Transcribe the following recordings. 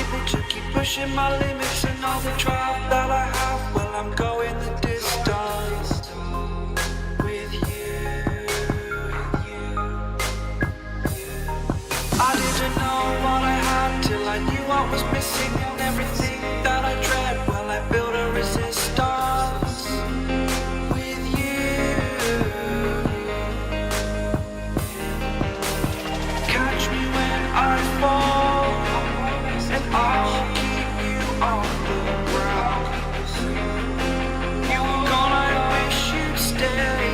able to keep pushing my limits and all the drive that I have. Well, I'm going the distance with you. I didn't know what I had till I knew what was missing, and everything that I dread, well, I built a resistance with you. Catch me when I fall, and I'll keep you on the ground. You were gone, I wish you'd stay.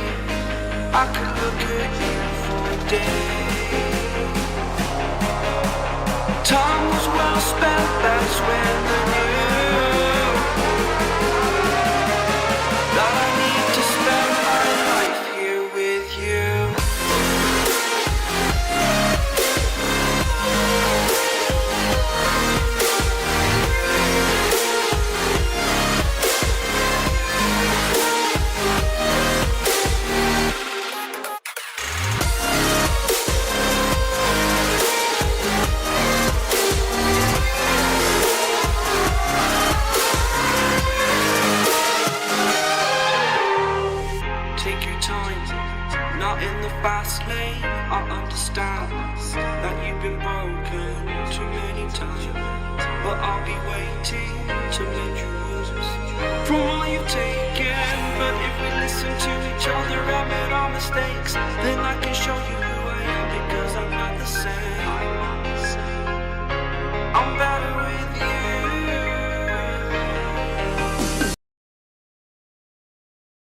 I could look at you for days. Time was well spent, that's when I knew that I need to spend my life here with you. Take your time, not in the fast lane. I understand that you've been broken too many times, but I'll be waiting to mend your wounds from all you've taken. But if we listen to each other and admit our mistakes, then I can show you who I am, because I'm not the same. I'm better with you.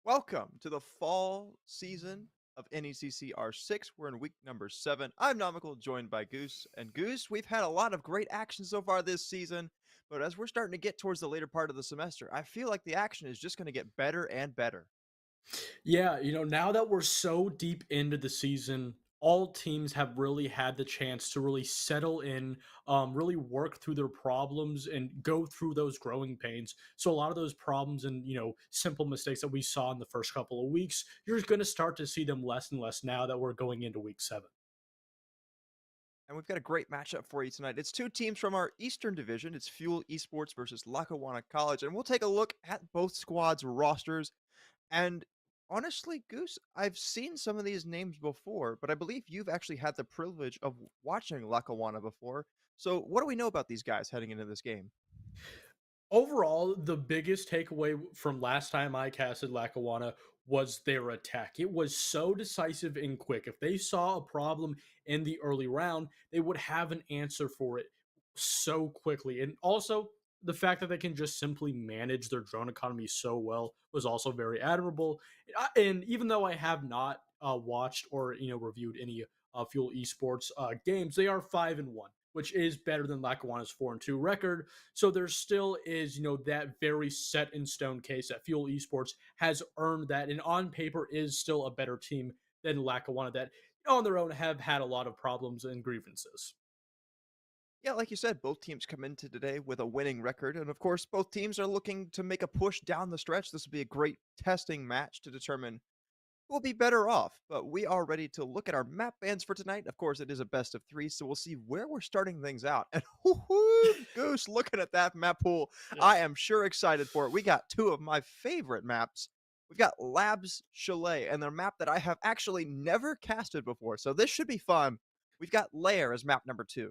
Welcome to the fall season of NECC R6. We're in week number 7. I'm Nomical, joined by Goose. And Goose, we've had a lot of great action so far this season, but as we're starting to get towards the later part of the semester, I feel like the action is just going to get better and better. Yeah, now that we're so deep into the season, all teams have really had the chance to really settle in, really work through their problems and go through those growing pains. So a lot of those problems and simple mistakes that we saw in the first couple of weeks, you're going to start to see them less and less now that we're going into week 7. And we've got a great matchup for you tonight. It's two teams from our Eastern Division. It's Fuel Esports versus Lackawanna College. And we'll take a look at both squads' rosters. And honestly, Goose, I've seen some of these names before, but I believe you've actually had the privilege of watching Lackawanna before. So what do we know about these guys heading into this game? Overall, the biggest takeaway from last time I casted Lackawanna was their attack. It was so decisive and quick. If they saw a problem in the early round, they would have an answer for it so quickly. And also, the fact that they can just simply manage their drone economy so well was also very admirable. And even though I have not watched or reviewed any Fuel Esports games, they are 5-1, which is better than Lackawanna's 4-2 record. So there still is, that very set in stone case that Fuel Esports has earned that, and on paper is still a better team than Lackawanna that on their own have had a lot of problems and grievances. Yeah, like you said, both teams come into today with a winning record. And of course, both teams are looking to make a push down the stretch. This will be a great testing match to determine who will be better off. But we are ready to look at our map bans for tonight. Of course, it is a best of 3, so we'll see where we're starting things out. And whoo-hoo, Goose, looking at that map pool, I am sure excited for it. We got two of my favorite maps. We've got Labs Chalet and their map that I have actually never casted before. So this should be fun. We've got Lair as map number 2.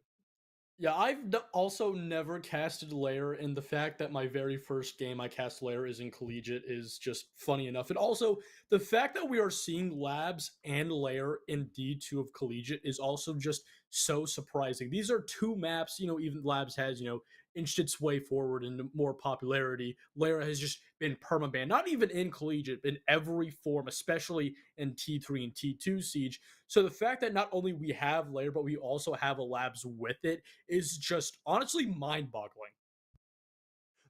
Yeah, also never casted Lair, and the fact that my very first game I cast Lair is in Collegiate is just funny enough. And also, the fact that we are seeing Labs and Lair in D2 of Collegiate is also just so surprising. These are two maps, even Labs has, inched its way forward into more popularity. Lair has just been permabanned, not even in Collegiate, in every form, especially in T3 and T2 Siege. So the fact that not only we have Lair, but we also have a Labs with it is just honestly mind-boggling.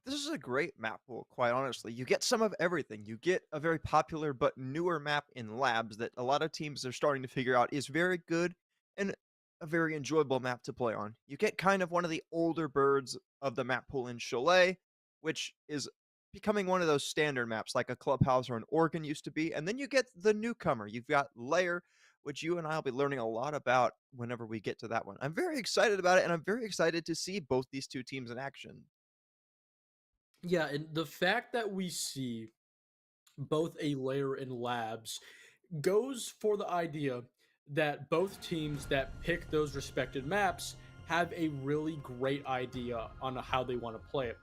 This is a great map pool, quite honestly. You get some of everything. You get a very popular but newer map in Labs that a lot of teams are starting to figure out is very good and a very enjoyable map to play on. You get kind of one of the older birds of the map pool in Chalet, which is becoming one of those standard maps like a Clubhouse or an Oregon used to be. And then you get the newcomer. You've got Lair, which you and I will be learning a lot about whenever we get to that one. I'm very excited about it, and I'm very excited to see both these two teams in action. Yeah, and the fact that we see both a layer and labs goes for the idea that both teams that pick those respected maps have a really great idea on how they want to play it,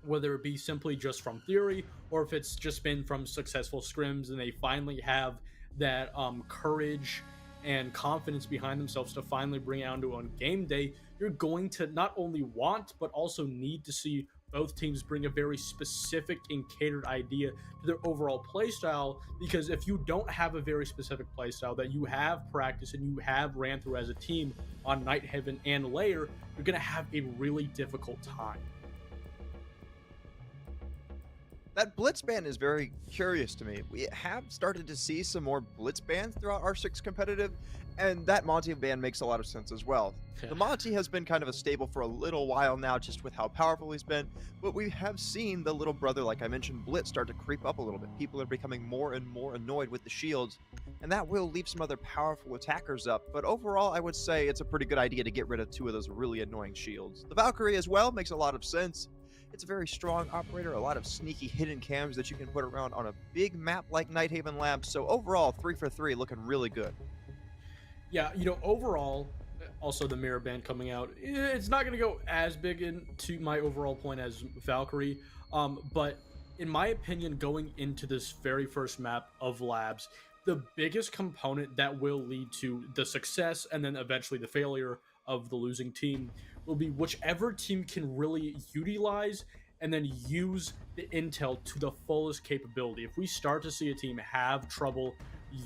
whether it be simply just from theory or if it's just been from successful scrims and they finally have that courage and confidence behind themselves to finally bring it onto on game day. You're going to not only want but also need to see both teams bring a very specific and catered idea to their overall play style, because if you don't have a very specific play style that you have practiced and you have ran through as a team on Night Heaven and Layer, you're going to have a really difficult time. That blitz ban is very curious to me. We have started to see some more blitz bans throughout R6 competitive, and that Monty ban makes a lot of sense as well. The Monty has been kind of a staple for a little while now, just with how powerful he's been, but we have seen the little brother, like I mentioned, Blitz, start to creep up a little bit. People are becoming more and more annoyed with the shields, and that will leave some other powerful attackers up, but overall I would say it's a pretty good idea to get rid of two of those really annoying shields. The Valkyrie as well makes a lot of sense. It's a very strong operator, a lot of sneaky hidden cams that you can put around on a big map like Night Haven Labs, so overall 3 for 3 looking really good. Yeah, overall, also the mirror band coming out, it's not going to go as big into my overall point as Valkyrie, but in my opinion, going into this very first map of Labs, the biggest component that will lead to the success and then eventually the failure of the losing team will be whichever team can really utilize and then use the intel to the fullest capability. If we start to see a team have trouble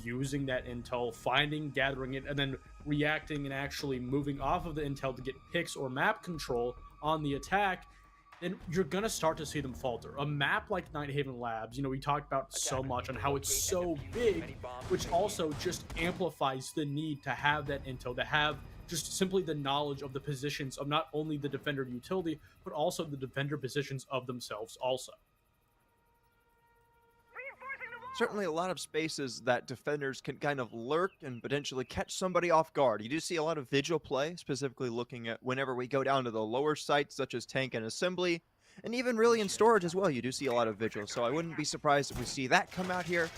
using that intel, finding, gathering it, and then reacting and actually moving off of the intel to get picks or map control on the attack, then you're going to start to see them falter. A map like Night Haven Labs, we talked about so much on how it's so big, which also just amplifies the need to have that intel, to have just simply the knowledge of the positions of not only the defender utility, but also the defender positions of themselves also. Certainly a lot of spaces that defenders can kind of lurk and potentially catch somebody off guard. You do see a lot of vigil play, specifically looking at whenever we go down to the lower sites, such as tank and assembly, and even really in storage as well, you do see a lot of vigil, so I wouldn't be surprised if we see that come out here.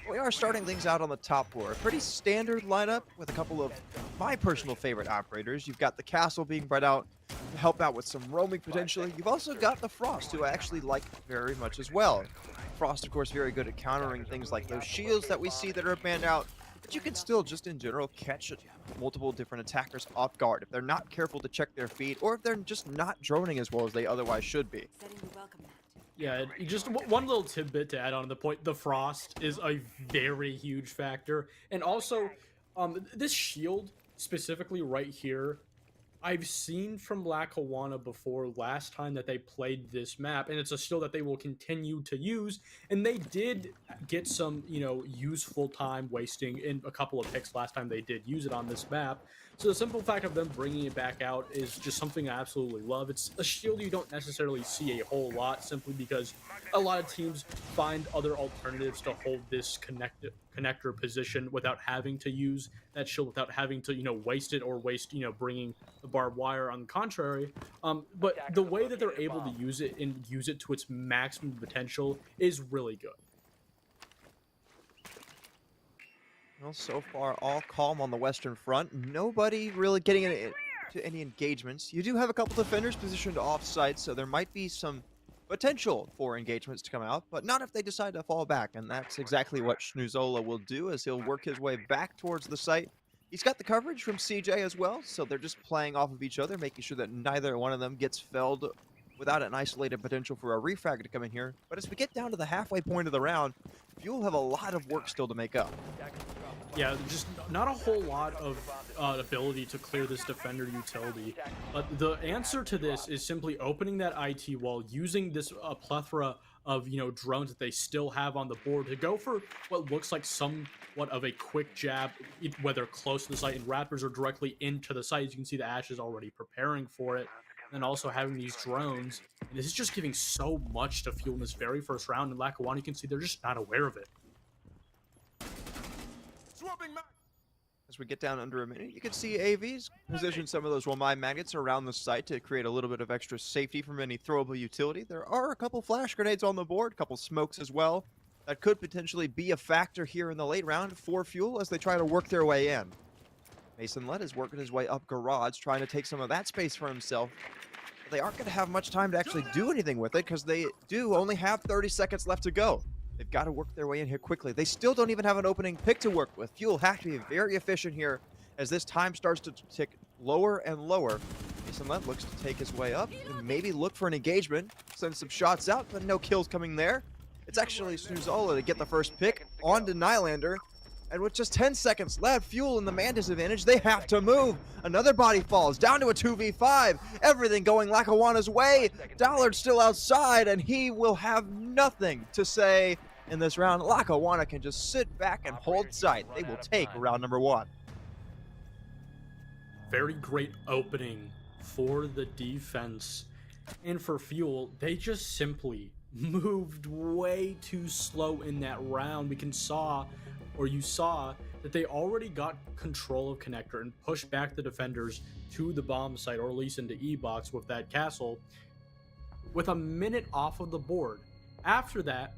We are starting things out on the top floor. A pretty standard lineup with a couple of my personal favorite operators. You've got the Castle being brought out to help out with some roaming potentially. You've also got the Frost, who I actually like very much as well. Frost, of course, very good at countering things like those shields that we see that are banned out, but you can still just in general catch multiple different attackers off guard if they're not careful to check their feed or if they're just not droning as well as they otherwise should be. Yeah, just one little tidbit to add on to the point, the Frost is a very huge factor. And also, this shield, specifically right here, I've seen from Lackawanna before last time that they played this map, and it's a skill that they will continue to use, and they did get some, useful time wasting in a couple of picks last time they did use it on this map. So the simple fact of them bringing it back out is just something I absolutely love. It's a shield you don't necessarily see a whole lot, simply because a lot of teams find other alternatives to hold this connector position without having to use that shield, without having to, waste it or waste, bringing the barbed wire on the contrary. But the way that they're able to use it and use it to its maximum potential is really good. Well, so far, all calm on the Western Front. Nobody really getting into any engagements. You do have a couple defenders positioned off-site, so there might be some potential for engagements to come out, but not if they decide to fall back, and that's exactly what Schnuzola will do, as he'll work his way back towards the site. He's got the coverage from CJ as well, so they're just playing off of each other, making sure that neither one of them gets felled without an isolated potential for a refrag to come in here. But as we get down to the halfway point of the round, Fuel have a lot of work still to make up. Yeah, just not a whole lot of ability to clear this defender utility. But the answer to this is simply opening that IT wall, using this plethora of drones that they still have on the board to go for what looks like somewhat of a quick jab, whether close to the site and Raptors or directly into the site. As you can see, the Ash is already preparing for it. And also having these drones, and this is just giving so much to Fuel in this very first round. And Lackawanna, you can see they're just not aware of it. As we get down under a minute, you can see AVs position some of those Wamai magnets around the site to create a little bit of extra safety from any throwable utility. There are a couple flash grenades on the board, a couple smokes as well. That could potentially be a factor here in the late round for Fuel as they try to work their way in. Mason Lett is working his way up garage, trying to take some of that space for himself. But they aren't going to have much time to actually do anything with it because they do only have 30 seconds left to go. They've got to work their way in here quickly. They still don't even have an opening pick to work with. Fuel have to be very efficient here as this time starts to tick lower and lower. Mason Lett looks to take his way up and maybe look for an engagement. Send some shots out, but no kills coming there. It's actually Snuzola to get the first pick onto Nylander. And with just 10 seconds left, Fuel in the man disadvantage, they have to move. Another body falls down to a 2v5. Everything going Lackawanna's way. Dollard's still outside, and he will have nothing to say in this round. Lackawanna can just sit back and hold tight. They will take round number 1. Very great opening for the defense. And for Fuel, they just simply moved way too slow in that round. You saw that they already got control of Connector and pushed back the defenders to the bomb site, or at least into E-Box with that castle, with a minute off of the board. After that,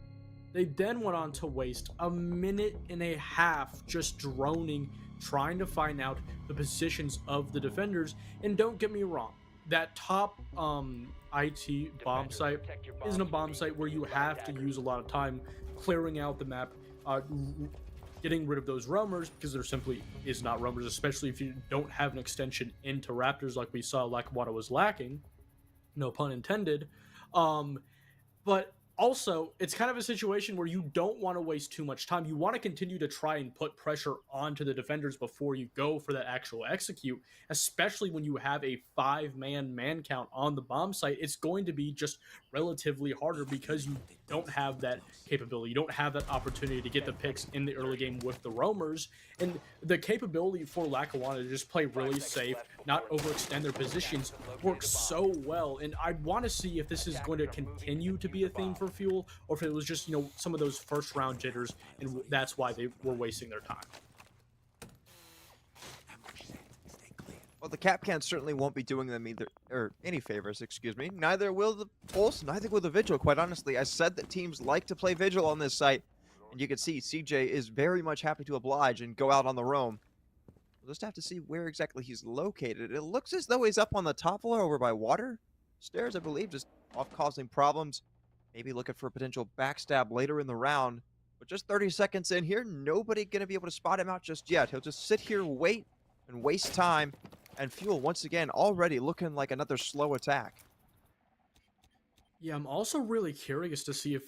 they then went on to waste a minute and a half just droning, trying to find out the positions of the defenders. And don't get me wrong, that top IT bomb site isn't a bomb site where you have to use a lot of time clearing out the map, getting rid of those roamers, because there simply is not roamers, especially if you don't have an extension into Raptors like we saw Lackawanna was lacking. No pun intended. But also, it's kind of a situation where you don't want to waste too much time. You want to continue to try and put pressure onto the defenders before you go for that actual execute, especially when you have a 5-man man count on the bomb site. It's going to be just relatively harder because you don't have that capability. You don't have that opportunity to get the picks in the early game with the roamers. And the capability for Lackawanna to just play really safe, not overextend their positions, works so well. And I want to see if this is going to continue to be a theme for Fuel, or if it was just, some of those first round jitters, and that's why they were wasting their time. Well, the Capcans certainly won't be doing them either, or any favors, excuse me. Neither will the Pulse, neither will the Vigil, quite honestly. I said that teams like to play Vigil on this site, and you can see CJ is very much happy to oblige and go out on the roam. We'll just have to see where exactly he's located. It looks as though he's up on the top floor over by water stairs, I believe, just off causing problems. Maybe looking for a potential backstab later in the round. But just 30 seconds in here, nobody going to be able to spot him out just yet. He'll just sit here, wait, and waste time. And Fuel, once again, already looking like another slow attack. Yeah, I'm also really curious to see if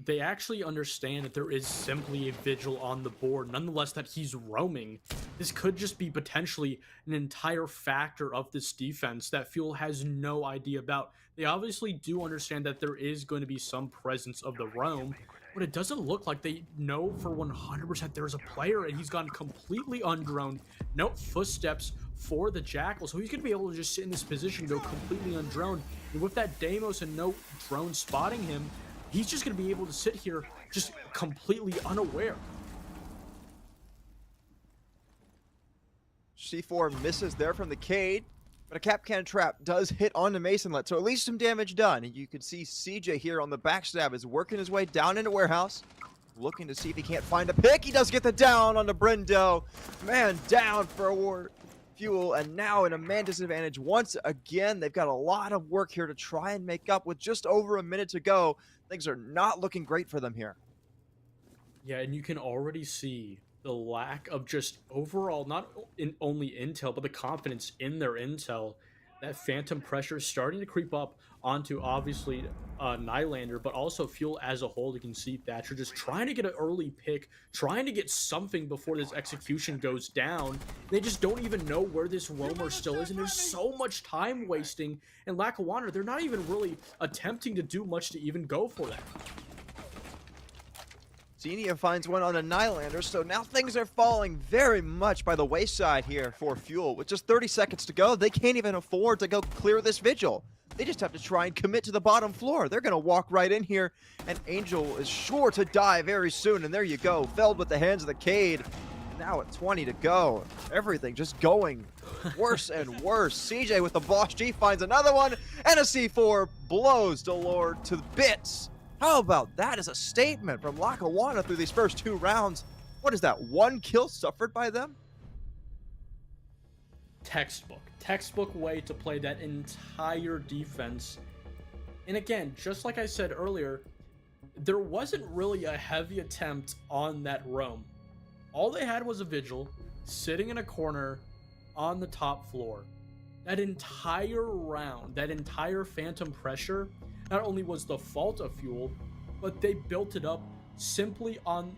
they actually understand that there is simply a Vigil on the board, nonetheless that he's roaming. This could just be potentially an entire factor of this defense that Fuel has no idea about. They obviously do understand that there is going to be some presence of the roam, but it doesn't look like they know for 100% there's a player, and he's gone completely undroned. No footsteps for the Jackal, so he's going to be able to just sit in this position, go completely undroned. And with that Deimos and no drone spotting him, he's just going to be able to sit here just completely unaware. C4 misses there from the Cade, but a Capcan trap does hit onto Mason Lett, so at least some damage done. And you can see CJ here on the backstab is working his way down into warehouse, looking to see if he can't find a pick. He does get the down on the Brindo. Man down for Fuel, and now in a man disadvantage once again. They've got a lot of work here to try and make up with just over a minute to go. Things are not looking great for them here. Yeah, and you can already see the lack of just overall, not only intel, but the confidence in their intel. That phantom pressure is starting to creep up onto, obviously, Nylander, but also Fuel as a whole. You can see Thatcher just trying to get an early pick, trying to get something before this execution goes down. They just don't even know where this roamer still is, and there's so much time wasting. And Lackawanna, they're not even really attempting to do much to even go for that. Xenia finds one on a Nylander, so now things are falling very much by the wayside here for Fuel. With just 30 seconds to go, they can't even afford to go clear this Vigil. They just have to try and commit to the bottom floor. They're going to walk right in here, and Angel is sure to die very soon. And there you go, felled with the hands of the Cade. now at 20 to go. Everything just going worse and worse. CJ with the Boss G finds another one, and a C4 blows Delord to bits. How about that as a statement from Lackawanna through these first 2 rounds? What is that, 1 kill suffered by them? Textbook way to play that entire defense. And again, just like I said earlier, there wasn't really a heavy attempt on that roam. All they had was a vigil sitting in a corner on the top floor. That entire round, that entire phantom pressure, not only was the fault of Fuel, but they built it up simply on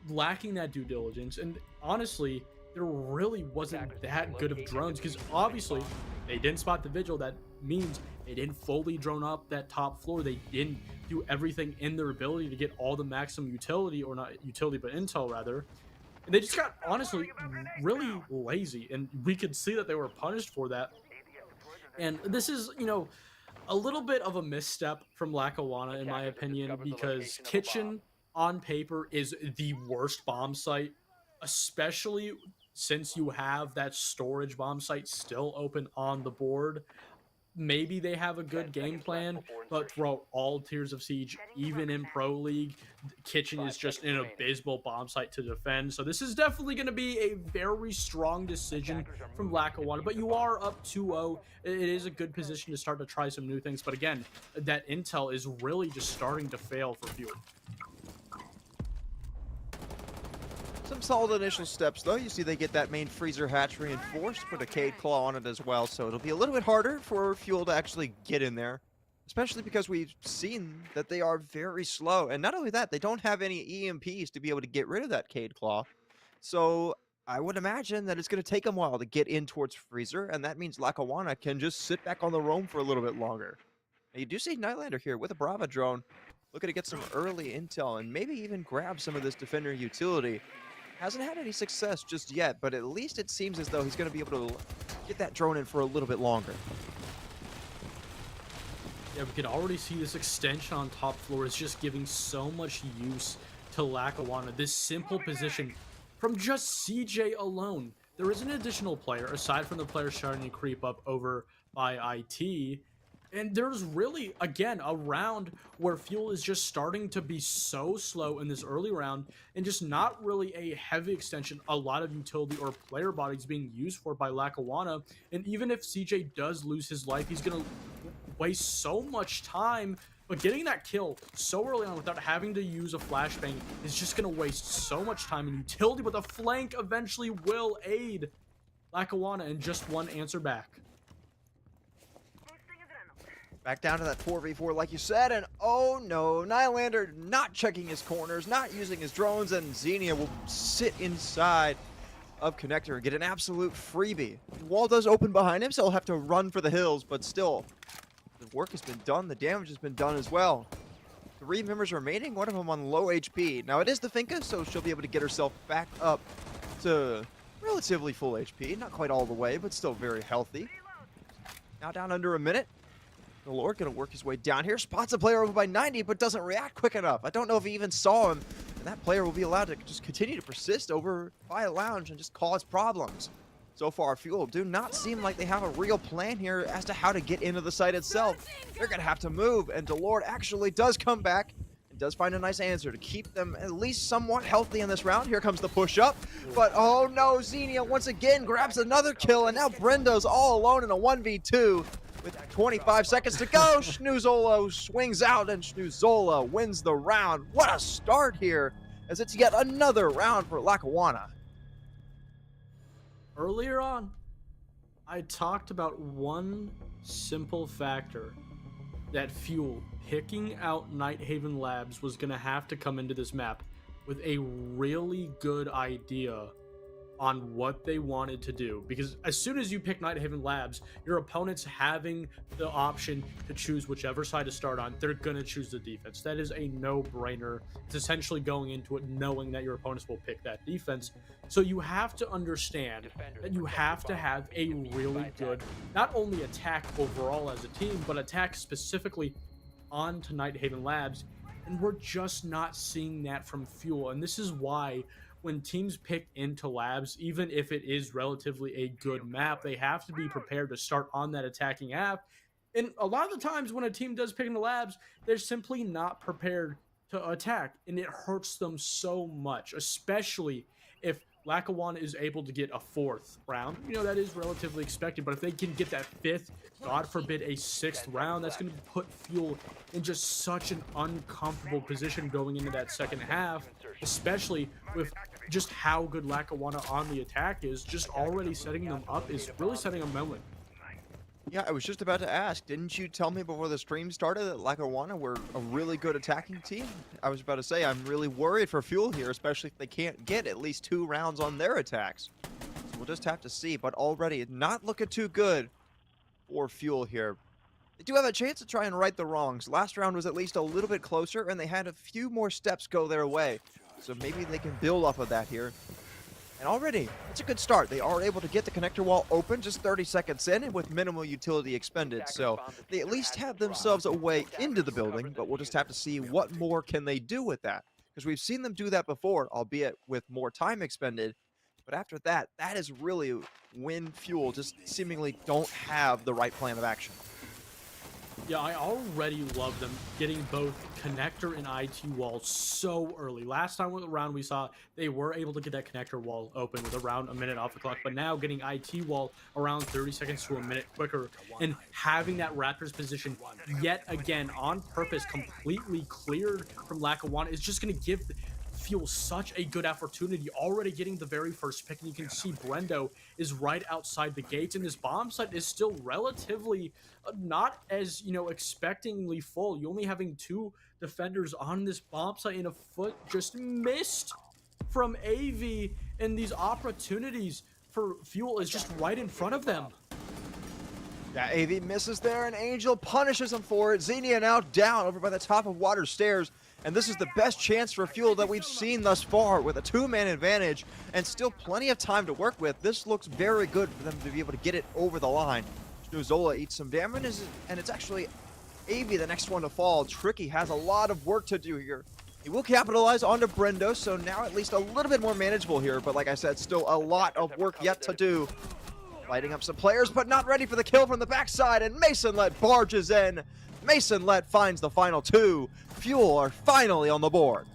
lacking that due diligence. And honestly, there really wasn't that good of drones, because obviously they didn't spot the vigil. That means they didn't fully drone up that top floor. They didn't do everything in their ability to get all the maximum utility, or not utility, but intel rather. And they just got, honestly, really lazy, and we could see that they were punished for that. And this is, you know, a little bit of a misstep from Lackawanna, in my opinion, because Kitchen on paper is the worst bomb site, especially since you have that storage bomb site still open on the board. Maybe they have a good game plan, but throughout all tiers of Siege, even in Pro League, Kitchen is just an abysmal bomb site to defend. So this is definitely going to be a very strong decision from Lackawanna, but you are up 2-0. It is a good position to start to try some new things, but again, that intel is really just starting to fail for Fuel. Some solid initial steps, though. You see they get that main freezer hatch reinforced, put a Cade Claw on it as well, so it'll be a little bit harder for Fuel to actually get in there, especially because we've seen that they are very slow. And not only that, they don't have any EMPs to be able to get rid of that Cade Claw. So I would imagine that it's going to take them a while to get in towards freezer, and that means Lackawanna can just sit back on the roam for a little bit longer. Now, you do see Nightlander here with a Brava drone, looking to get some early intel and maybe even grab some of this defender utility. Hasn't had any success just yet, but at least it seems as though he's going to be able to get that drone in for a little bit longer. Yeah, we can already see this extension on top floor is just giving so much use to Lackawanna. This simple position from just CJ alone. There is an additional player, aside from the player starting to creep up over by IT. And there's really, again, a round where Fuel is just starting to be so slow in this early round, and just not really a heavy extension, a lot of utility or player bodies being used for by Lackawanna. And even if CJ does lose his life, he's going to waste so much time. But getting that kill so early on without having to use a flashbang is just going to waste so much time and utility. But the flank eventually will aid Lackawanna in just one answer back. Back down to that 4v4 like you said, and oh no, Nightlander not checking his corners, not using his drones, and Xenia will sit inside of Connector and get an absolute freebie. The wall does open behind him, so he'll have to run for the hills, but still, the work has been done, the damage has been done as well. 3 members remaining, one of them on low HP. Now it is the Finka, so she'll be able to get herself back up to relatively full HP, not quite all the way, but still very healthy. Now down under a minute. The Lord gonna work his way down here, spots a player over by 90, but doesn't react quick enough. I don't know if he even saw him, and that player will be allowed to just continue to persist over by a lounge and just cause problems. So far, Fuel do not seem like they have a real plan here as to how to get into the site itself. They're gonna have to move, and Delord actually does come back and does find a nice answer to keep them at least somewhat healthy in this round. Here comes the push up, but oh no, Xenia once again grabs another kill, and now Brenda's all alone in a 1v2. With 25 seconds to go, Schnoozolo swings out, and Schnoozola wins the round. What a start here, as it's yet another round for Lackawanna. Earlier on, I talked about one simple factor that Fuel picking out Nighthaven Labs was going to have to come into this map with a really good idea on what they wanted to do, because as soon as you pick Nighthaven Labs, your opponent's having the option to choose whichever side to start on. They're gonna choose the defense. That is a no-brainer. It's essentially going into it knowing that your opponents will pick that defense. So you have to understand that you have to have a really good, not only attack overall as a team, but attack specifically onto Nighthaven Labs, and we're just not seeing that from Fuel. And this is why when teams pick into labs, even if it is relatively a good map, they have to be prepared to start on that attacking half. And a lot of the times when a team does pick into labs, they're simply not prepared to attack, and it hurts them so much, especially if Lackawanna is able to get a fourth round. That is relatively expected, but if they can get that fifth, God forbid a sixth round, that's going to put Fuel in just such an uncomfortable position going into that second half, especially with just how good Lackawanna on the attack is. Just already setting them up is really setting a moment. Yeah, I was just about to ask. Didn't you tell me before the stream started that Lackawanna were a really good attacking team? I was about to say, I'm really worried for Fuel here, especially if they can't get at least 2 rounds on their attacks. So we'll just have to see, but already not looking too good for Fuel here. They do have a chance to try and right the wrongs. Last round was at least a little bit closer, and they had a few more steps go their way. So maybe they can build off of that here. And already, it's a good start. They are able to get the connector wall open just 30 seconds in and with minimal utility expended. So they at least have themselves a way into the building, but we'll just have to see what more can they do with that. Because we've seen them do that before, albeit with more time expended. But after that, that is really when Fuel just seemingly don't have the right plan of action. Yeah, I already love them getting both connector and IT wall so early. Last time with the round we saw they were able to get that connector wall open with around a minute off the clock, but now getting IT wall around 30 seconds to a minute quicker and having that Raptors position yet again on purpose completely cleared from Lackawanna is just going to give Fuel such a good opportunity, already getting the very first pick, and you can see Brendo is right outside the gates, and this bomb site is still relatively not as expectingly full. You only having 2 defenders on this bomb site, and a foot just missed from AV, and these opportunities for Fuel is just right in front of them. Yeah, AV misses there, and Angel punishes him for it. Xenia now down over by the top of Water Stairs. And this is the best chance for Fuel that we've seen thus far with a 2-man advantage and still plenty of time to work with. This looks very good for them to be able to get it over the line. Snuzola eats some damage, and it's actually AV the next one to fall. Tricky has a lot of work to do here. He will capitalize onto Brendo, so now at least a little bit more manageable here. But like I said, still a lot of work yet to do. Lighting up some players, but not ready for the kill from the backside, and Mason-Let barges in. Mason-Let finds the final 2. Fuel are finally on the board.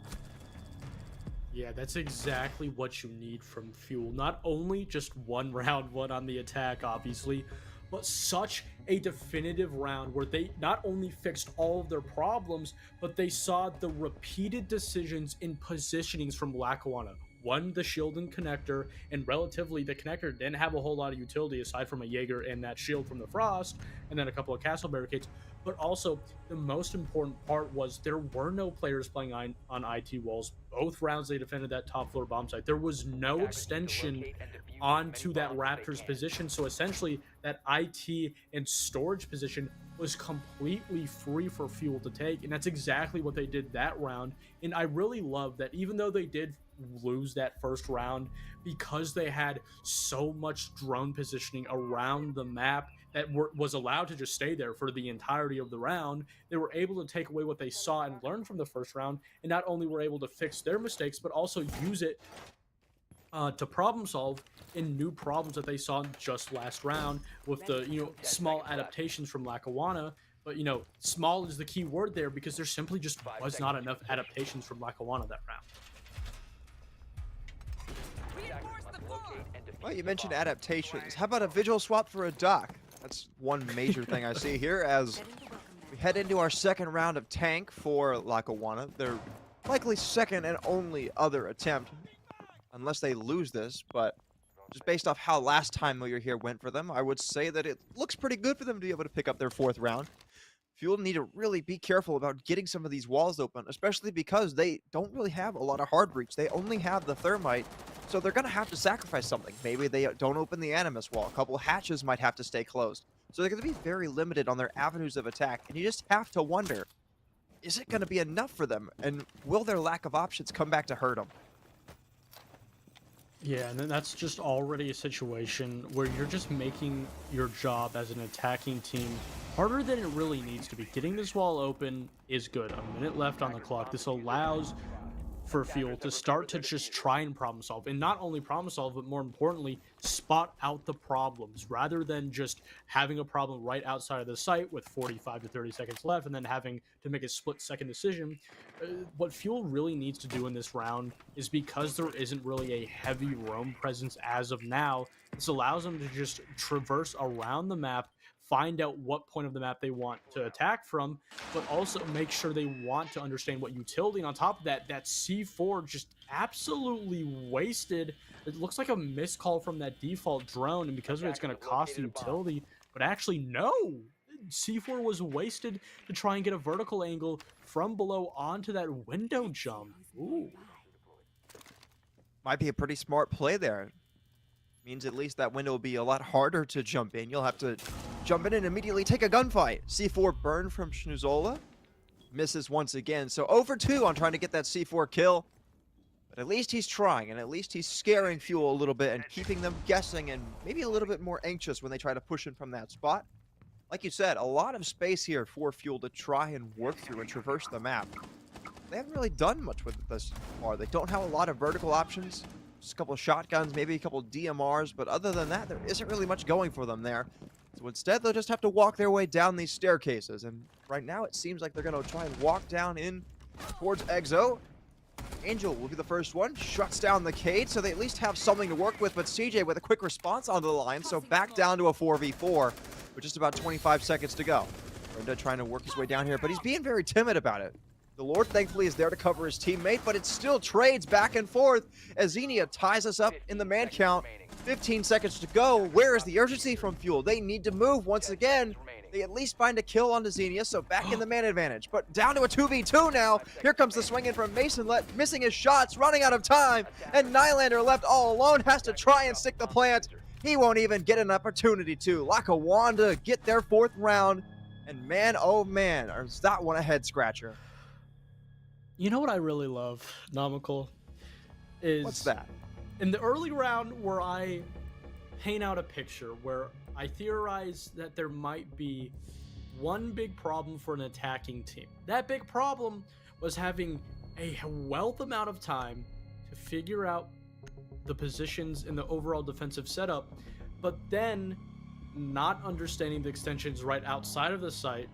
Yeah, that's exactly what you need from Fuel. Not only just one round one on the attack, obviously, but such a definitive round where they not only fixed all of their problems, but they saw the repeated decisions in positionings from Lackawanna. One, the shield and connector, and relatively the connector didn't have a whole lot of utility aside from a Jaeger and that shield from the Frost, and then a couple of castle barricades. But also, the most important part was there were no players playing on IT walls. Both rounds they defended that top floor bomb site. There was no extension onto that Raptors position, so essentially that IT and storage position was completely free for Fuel to take, and that's exactly what they did that round. And I really love that even though they did lose that first round, because they had so much drone positioning around the map that was allowed to just stay there for the entirety of the round, they were able to take away what they saw and learn from the first round, and not only were able to fix their mistakes, but also use it to problem solve in new problems that they saw just last round with the small adaptations from Lackawanna. But small is the key word there, because there simply just was not enough adaptations from Lackawanna that round. Well, you mentioned adaptations. How about a visual swap for a dock? That's one major thing I see here as we head into our second round of tank for Lackawanna. Their likely second and only other attempt, unless they lose this, but just based off how last time we were here went for them, I would say that it looks pretty good for them to be able to pick up their 4th round. Fuel need to really be careful about getting some of these walls open, especially because they don't really have a lot of hard breach. They only have the thermite, so they're going to have to sacrifice something. Maybe they don't open the animus wall. A couple hatches might have to stay closed. So they're going to be very limited on their avenues of attack, and you just have to wonder, is it going to be enough for them? And will their lack of options come back to hurt them? Yeah, and then that's just already a situation where you're just making your job as an attacking team harder than it really needs to be. Getting this wall open is good. A minute left on the clock. This allows for Fuel to start to just try and problem solve, and not only problem solve, but more importantly, spot out the problems rather than just having a problem right outside of the site with 45 to 30 seconds left and then having to make a split-second decision. What Fuel really needs to do in this round is, because there isn't really a heavy roam presence as of now, this allows them to just traverse around the map, find out what point of the map they want to attack from, but also make sure they want to understand what utility. And on top of that, that C4 just absolutely wasted. It looks like a missed call from that default drone, and because of it, it's going to cost the utility. But actually, no. C4 was wasted to try and get a vertical angle from below onto that window jump. Ooh. Might be a pretty smart play there. Means at least that window will be a lot harder to jump in. You'll have to jump in and immediately take a gunfight. C4 burn from Schnuzola. Misses once again. So 0 for 2 on trying to get that C4 kill. But at least he's trying, and at least he's scaring Fuel a little bit and keeping them guessing and maybe a little bit more anxious when they try to push in from that spot. Like you said, a lot of space here for Fuel to try and work through and traverse the map. They haven't really done much with it thus far. They don't have a lot of vertical options. Just a couple of shotguns, maybe a couple of DMRs, but other than that, there isn't really much going for them there. So instead, they'll just have to walk their way down these staircases. And right now, it seems like they're going to try and walk down in towards Exo. Angel will be the first one, shuts down the Cade, so they at least have something to work with. But CJ with a quick response onto the line, so back down to a 4v4 with just about 25 seconds to go. Brenda trying to work his way down here, but he's being very timid about it. The Lord, thankfully, is there to cover his teammate, but it still trades back and forth as Xenia ties us up in the man count. 15 seconds to go. Where is the urgency from Fuel? They need to move once again. They at least find a kill onto Xenia, so back in the man advantage. But down to a 2v2 now. Here comes the swing in from Mason, missing his shots, running out of time. And Nylander, left all alone, has to try and stick the plant. He won't even get an opportunity to. Lackawanna get their 4th round. And man, oh man, is that one a head scratcher. You know what I really love, Nomical? Is what's that? In the early round where I paint out a picture where I theorize that there might be one big problem for an attacking team. That big problem was having a wealth amount of time to figure out the positions in the overall defensive setup, but then not understanding the extensions right outside of the site,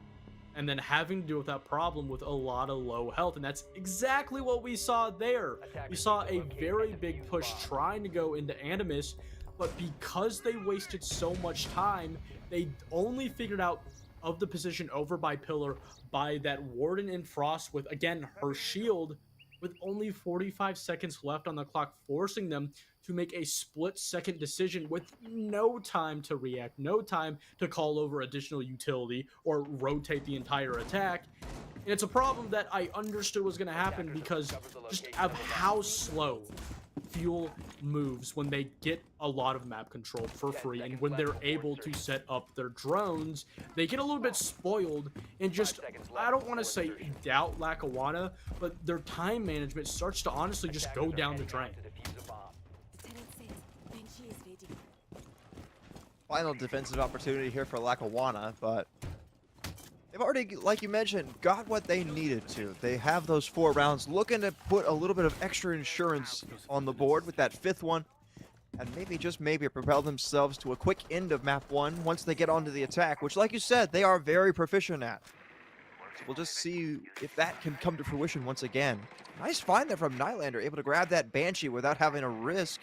and then having to deal with that problem with a lot of low health. And that's exactly what we saw there. We saw a very big push trying to go into Animus, but because they wasted so much time, they only figured out of the position over by Pillar by that Warden and Frost with, again, her shield, with only 45 seconds left on the clock, forcing them to make a split-second decision with no time to react, no time to call over additional utility or rotate the entire attack. And it's a problem that I understood was going to happen because just of how slow Fuel moves when they get a lot of map control for free, and when they're able to set up their drones, they get a little bit spoiled and just, I don't want to say doubt Lackawanna, but their time management starts to honestly just go down the drain. Final defensive opportunity here for Lackawanna, but they've already, like you mentioned, got what they needed to. They have those 4 rounds, looking to put a little bit of extra insurance on the board with that 5th one, and maybe, just maybe, propel themselves to a quick end of map 1 once they get onto the attack, which, like you said, they are very proficient at. So we'll just see if that can come to fruition once again. Nice find there from Nylander, able to grab that Banshee without having to risk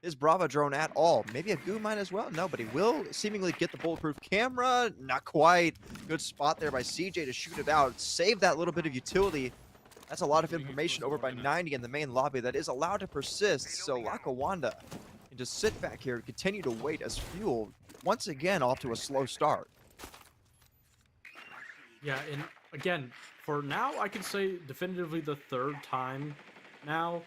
his Brava drone at all. Maybe a goo mine as well? No, but he will seemingly get the bulletproof camera. Not quite. Good spot there by CJ to shoot it out. Save that little bit of utility. That's a lot of information over by 90 in the main lobby that is allowed to persist. So Lackawanna can just sit back here and continue to wait as Fuel, once again, off to a slow start. Yeah, and again, for now, I can say definitively the 3rd time now,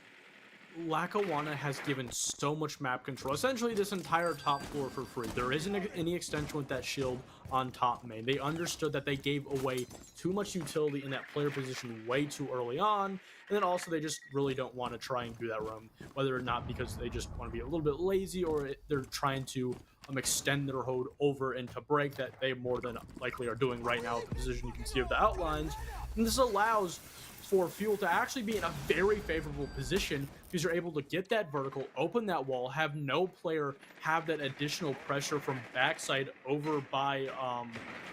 Lackawanna has given so much map control. Essentially, this entire top floor for free. There isn't any extension with that shield on top main. They understood that they gave away too much utility in that player position way too early on. And then also, they just really don't want to try and do that roam, whether or not because they just want to be a little bit lazy or they're trying to extend their hold over into break that they more than likely are doing right now with the position you can see of the outlines. And this allows for Fuel to actually be in a very favorable position because you're able to get that vertical, open that wall, have no player have that additional pressure from backside over by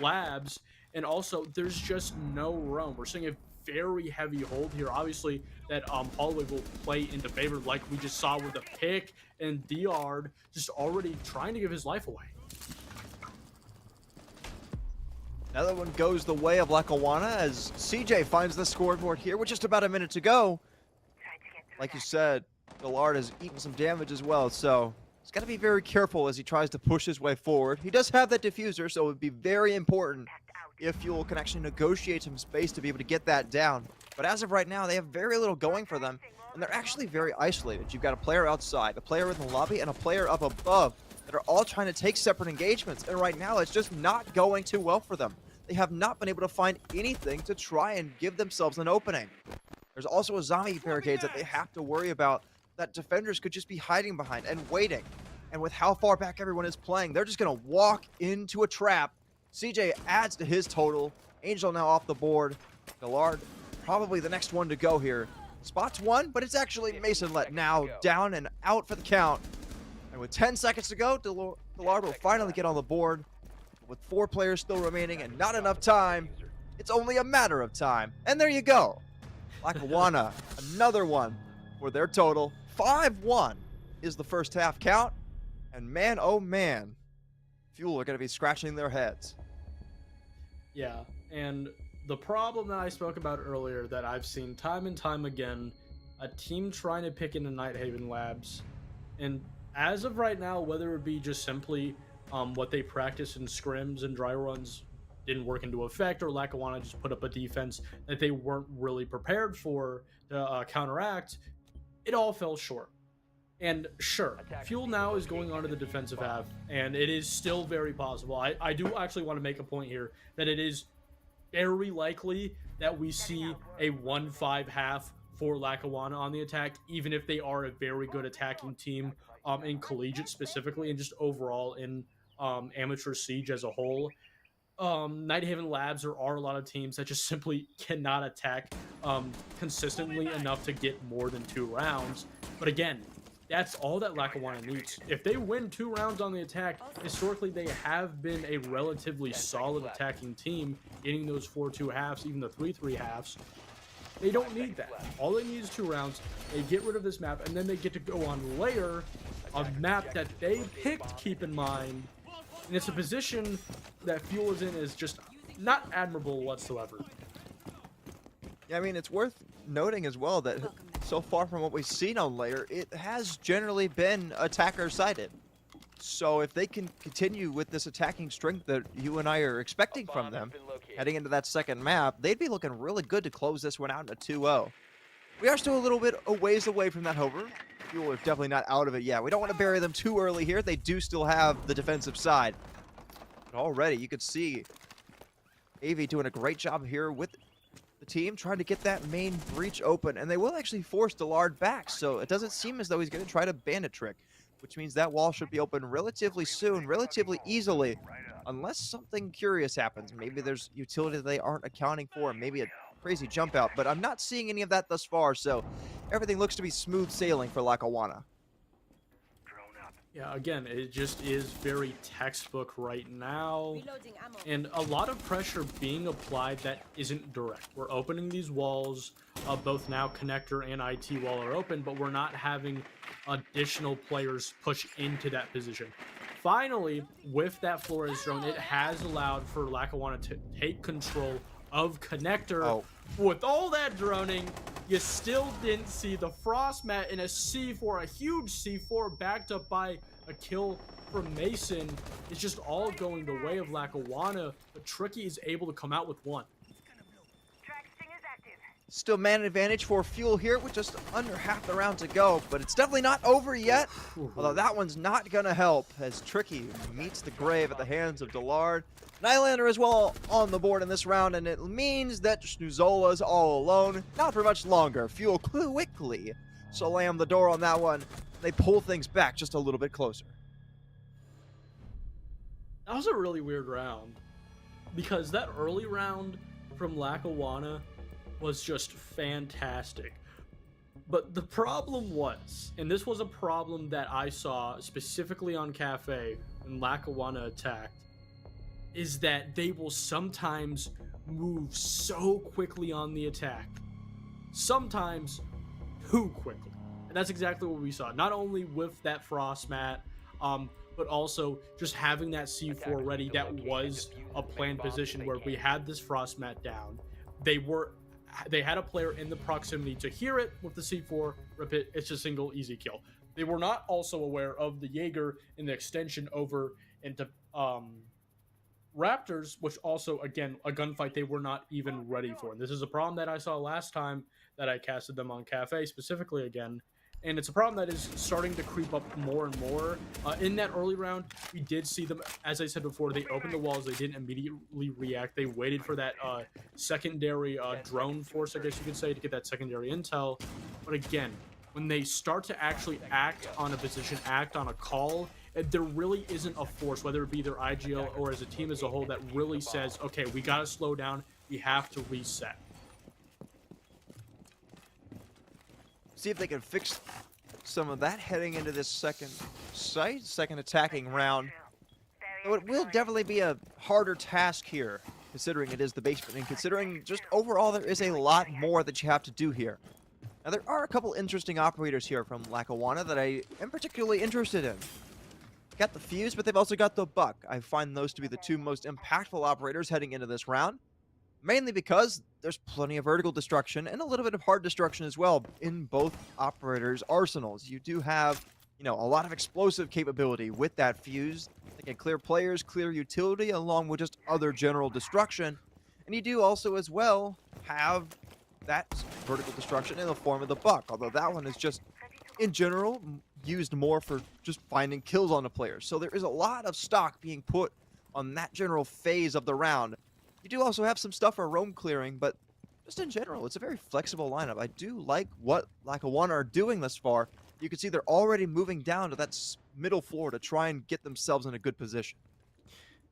Labs, and also there's just no roam. We're seeing a very heavy hold here. Obviously, that Holloway will play into favor, like we just saw with the pick and Diard just already trying to give his life away. Another one goes the way of Lackawanna as CJ finds the scoreboard here with just about a minute to go. Like you said, Dillard has eaten some damage as well, so he's got to be very careful as he tries to push his way forward. He does have that diffuser, so it would be very important if Fuel can actually negotiate some space to be able to get that down. But as of right now, they have very little going for them, and they're actually very isolated. You've got a player outside, a player in the lobby, and a player up above that are all trying to take separate engagements, and right now it's just not going too well for them. They have not been able to find anything to try and give themselves an opening. There's also a zombie barricades that they have to worry about that defenders could just be hiding behind and waiting. And with how far back everyone is playing, they're just going to walk into a trap. CJ adds to his total. Angel now off the board. Dillard probably the next one to go here. Spots one, but it's actually Mason Let now down and out for the count. And with 10 seconds to go, Dillard will finally get on the board. With 4 players still remaining and not enough time, it's only a matter of time. And there you go. Lackawanna, another one for their total. 5-1 is the first half count. And man, oh man, Fuel are going to be scratching their heads. Yeah, and the problem that I spoke about earlier that I've seen time and time again, a team trying to pick into Nighthaven Labs. And as of right now, whether it be just simply what they practice in scrims and dry runs didn't work into effect, or Lackawanna just put up a defense that they weren't really prepared for to counteract, it all fell short. And sure, Fuel now is going onto the defensive half, and it is still very possible. I do actually want to make a point here that it is very likely that we see a 1-5 half for Lackawanna on the attack, even if they are a very good attacking team in collegiate specifically, and just overall in amateur Siege as a whole. Nighthaven Labs, there are a lot of teams that just simply cannot attack consistently enough to get more than 2 rounds. But again, that's all that Lackawanna needs. If they win 2 rounds on the attack, historically they have been a relatively solid attacking team, getting those 4-2 halves, even the 3-3 halves. They don't need that. All they need is 2 rounds. They get rid of this map, and then they get to go on Layer, a map that they picked, keep in mind. And it's a position that Fuel is in is just not admirable whatsoever. Yeah, I mean, it's worth noting as well that so far from what we've seen on Layer, it has generally been attacker-sided. So if they can continue with this attacking strength that you and I are expecting from them, heading into that second map, they'd be looking really good to close this one out in a 2-0. We are still a little bit a ways away from that, however. Fuel are definitely not out of it yet. We don't want to bury them too early here. They do still have the defensive side. But already, you could see AV doing a great job here with the team, trying to get that main breach open. And they will actually force Dillard back, so it doesn't seem as though he's going to try to bandit trick, which means that wall should be open relatively soon, relatively easily, unless something curious happens. Maybe there's utility that they aren't accounting for, maybe a crazy jump out, but I'm not seeing any of that thus far, so everything looks to be smooth sailing for Lackawanna. Yeah, again, it just is very textbook right now, and a lot of pressure being applied that isn't direct. We're opening these walls, both now Connector and IT wall are open, but we're not having additional players push into that position. Finally, with that Flores drone, it has allowed for Lackawanna to take control of Connector. With all that droning, you still didn't see the Frost Mat in a C4, a huge C4 backed up by a kill from Mason. It's just all going the way of Lackawanna, but Tricky is able to come out with 1. Still man advantage for Fuel here with just under half the round to go, but it's definitely not over yet. Although that one's not going to help as Tricky meets the grave at the hands of Dillard. Nylander as well on the board in this round, and it means that Snuzola's all alone. Not for much longer. Fuel quickly slam the door on that one. They pull things back just a little bit closer. That was a really weird round, because that early round from Lackawanna was just fantastic. But the problem was, and this was a problem that I saw specifically on Cafe when Lackawanna attacked, is that they will sometimes move so quickly on the attack. Sometimes too quickly. And that's exactly what we saw. Not only with that frost mat, but also just having that C4 ready. That was a planned position where we had this frost mat down. They had a player in the proximity to hear it with the C4, rip it, it's a single easy kill. They were not also aware of the Jaeger in the extension over into Raptors, which also, again, a gunfight they were not even ready for. And this is a problem that I saw last time that I casted them on Cafe specifically again. And it's a problem that is starting to creep up more and more. In that early round, we did see them, as I said before, they opened the walls. They didn't immediately react. They waited for that secondary drone force, I guess you could say, to get that secondary intel. But again, when they start to actually act on a position, act on a call, there really isn't a force, whether it be their IGL or as a team as a whole, that really says, okay, we got to slow down. We have to reset. See if they can fix some of that heading into this second attacking round. So it will definitely be a harder task here, considering it is the basement, and considering just overall there is a lot more that you have to do here. Now there are a couple interesting operators here from Lackawanna that I am particularly interested in. Got the Fuse, but they've also got the Buck. I find those to be the two most impactful operators heading into this round. Mainly because there's plenty of vertical destruction and a little bit of hard destruction as well in both operators' arsenals. You do have, a lot of explosive capability with that Fuse. They can clear players, clear utility, along with just other general destruction. And you do also as well have that vertical destruction in the form of the Buck, although that one is just, in general, used more for just finding kills on the players. So there is a lot of stock being put on that general phase of the round. You do also have some stuff for roam clearing, but just in general, it's a very flexible lineup. I do like what Lackawanna are doing thus far. You can see they're already moving down to that middle floor to try and get themselves in a good position.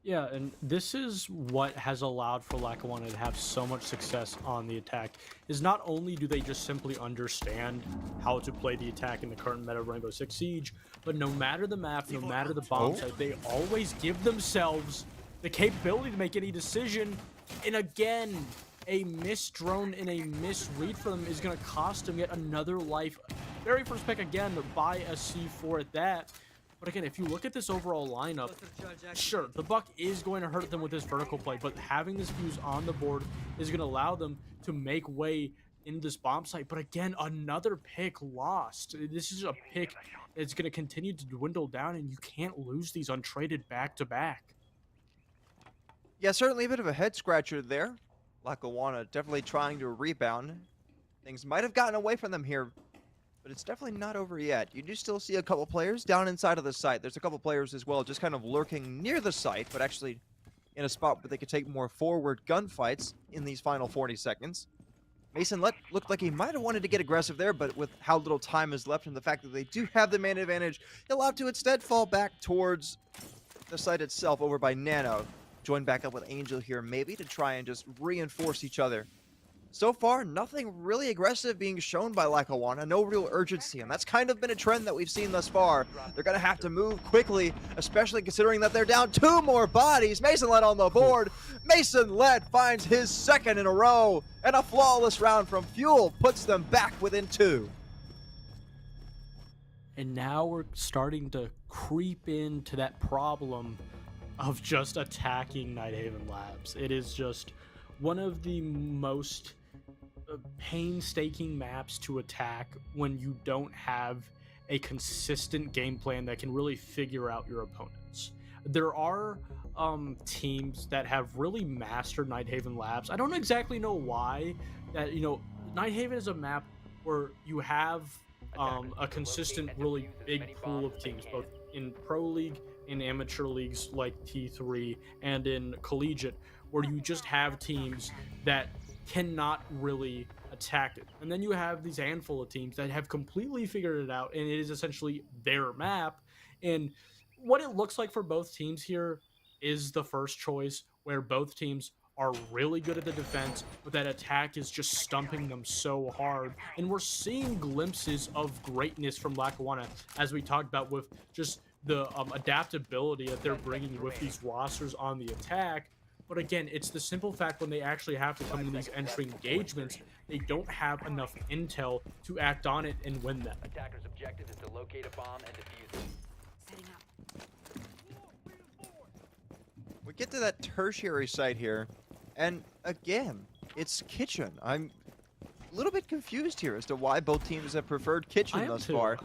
Yeah, and this is what has allowed for Lackawanna to have so much success on the attack, is not only do they just simply understand how to play the attack in the current meta of Rainbow Six Siege, but no matter the map, no matter the bomb site, they always give themselves the capability to make any decision. And again, a missed drone and a misread for them is going to cost them yet another life. Very first pick again to buy a C4 at that. But again, if you look at this overall lineup, sure, the Buck is going to hurt them with this vertical play, but having this Fuse on the board is going to allow them to make way in this bomb site. But again, another pick lost. This is a pick that's going to continue to dwindle down, and you can't lose these untraded back-to-back. Yeah, certainly a bit of a head scratcher there. Lackawanna definitely trying to rebound. Things might have gotten away from them here, but it's definitely not over yet. You do still see a couple players down inside of the site. There's a couple players as well just kind of lurking near the site, but actually in a spot where they could take more forward gunfights in these final 40 seconds. Mason looked like he might have wanted to get aggressive there, but with how little time is left and the fact that they do have the man advantage, he'll opt to instead fall back towards the site itself over by Nano. Join back up with Angel here, maybe to try and just reinforce each other. So far, nothing really aggressive being shown by Lackawanna, no real urgency, and that's kind of been a trend that we've seen thus far. They're going to have to move quickly, especially considering that they're down 2 more bodies. Mason Led on the board. Mason Led finds his second in a row, and a flawless round from Fuel puts them back within 2. And now we're starting to creep into that problem of just attacking Nighthaven Labs. It is just one of the most painstaking maps to attack when you don't have a consistent game plan that can really figure out your opponents. There are teams that have really mastered Nighthaven Labs. I don't exactly know why. That Nighthaven is a map where you have a consistent, really big pool of teams, both in Pro League, in amateur leagues like T3, and in collegiate, where you just have teams that cannot really attack it. And then you have these handful of teams that have completely figured it out, and it is essentially their map. And what it looks like for both teams here is the first choice, where both teams are really good at the defense, but that attack is just stumping them so hard. And we're seeing glimpses of greatness from Lackawanna, as we talked about with just the adaptability that they're bringing with these rosters on the attack. But again, it's the simple fact when they actually have to come in these entry engagements, they don't have enough intel to act on it and win them. Attacker's objective is to locate a bomb and defuse it. Setting up. We get to that tertiary site here, and again, it's Kitchen. I'm a little bit confused here as to why both teams have preferred Kitchen thus far.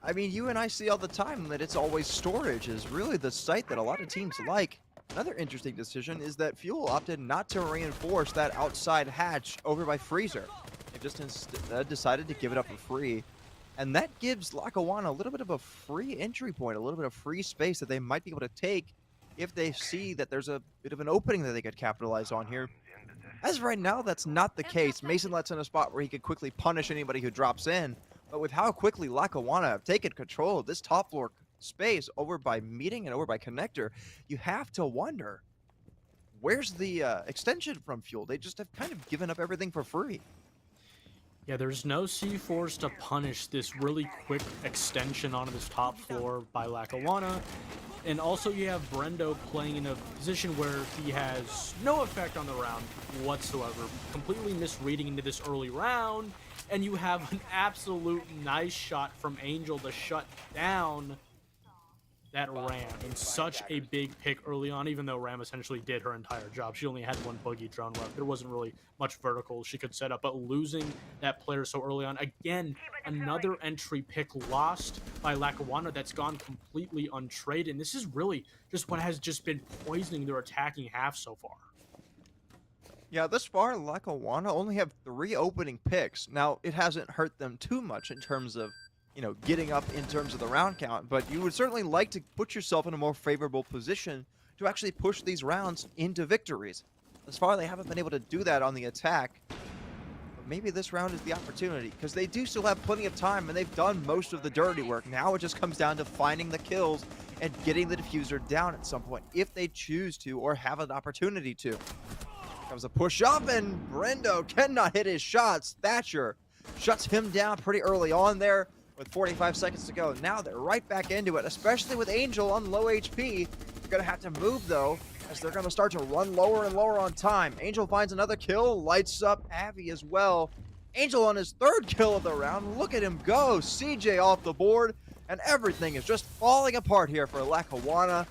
I mean, you and I see all the time that it's always storage is really the site that a lot of teams like. Another interesting decision is that Fuel opted not to reinforce that outside hatch over by Freezer. They just instead decided to give it up for free. And that gives Lackawanna a little bit of a free entry point, a little bit of free space that they might be able to take if they see that there's a bit of an opening that they could capitalize on here. As of right now, that's not the case. Mason lets in a spot where he could quickly punish anybody who drops in. But with how quickly Lackawanna have taken control of this top floor space over by Meeting and over by Connector, you have to wonder, where's the extension from Fuel? They just have kind of given up everything for free. Yeah, there's no C4s to punish this really quick extension onto this top floor by Lackawanna. And also you have Brendo playing in a position where he has no effect on the round whatsoever, completely misreading into this early round, and you have an absolute nice shot from Angel to shut down that Ram in such a big pick early on, even though Ram essentially did her entire job. She only had one boogie drone left. There wasn't really much vertical she could set up, but losing that player so early on, again, another entry pick lost by Lackawanna that's gone completely untraded. And this is really just what has just been poisoning their attacking half so far. Yeah, thus far, Lackawanna only have 3 opening picks. Now, it hasn't hurt them too much in terms of, you know, getting up in terms of the round count, but you would certainly like to put yourself in a more favorable position to actually push these rounds into victories. Thus far, they haven't been able to do that on the attack. But maybe this round is the opportunity, because they do still have plenty of time, and they've done most of the dirty work. Now it just comes down to finding the kills and getting the diffuser down at some point, if they choose to or have an opportunity to. Comes a push up, and Brendo cannot hit his shots. Thatcher shuts him down pretty early on there with 45 seconds to go. Now they're right back into it, especially with Angel on low HP. They're going to have to move, though, as they're going to start to run lower and lower on time. Angel finds another kill, lights up Avi as well. Angel on his 3rd kill of the round. Look at him go. CJ off the board, and everything is just falling apart here for Lackawanna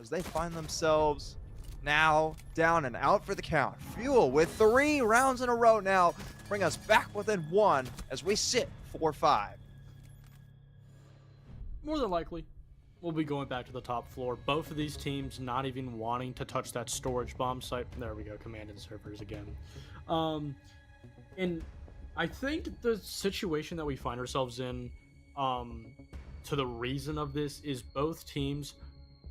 as they find themselves now down and out for the count. Fuel with 3 rounds in a row now bring us back within 1 as we sit 4-5. More than likely, we'll be going back to the top floor. Both of these teams not even wanting to touch that storage bomb site. There we go, command and servers again. And I think the situation that we find ourselves in, to the reason of this, is both teams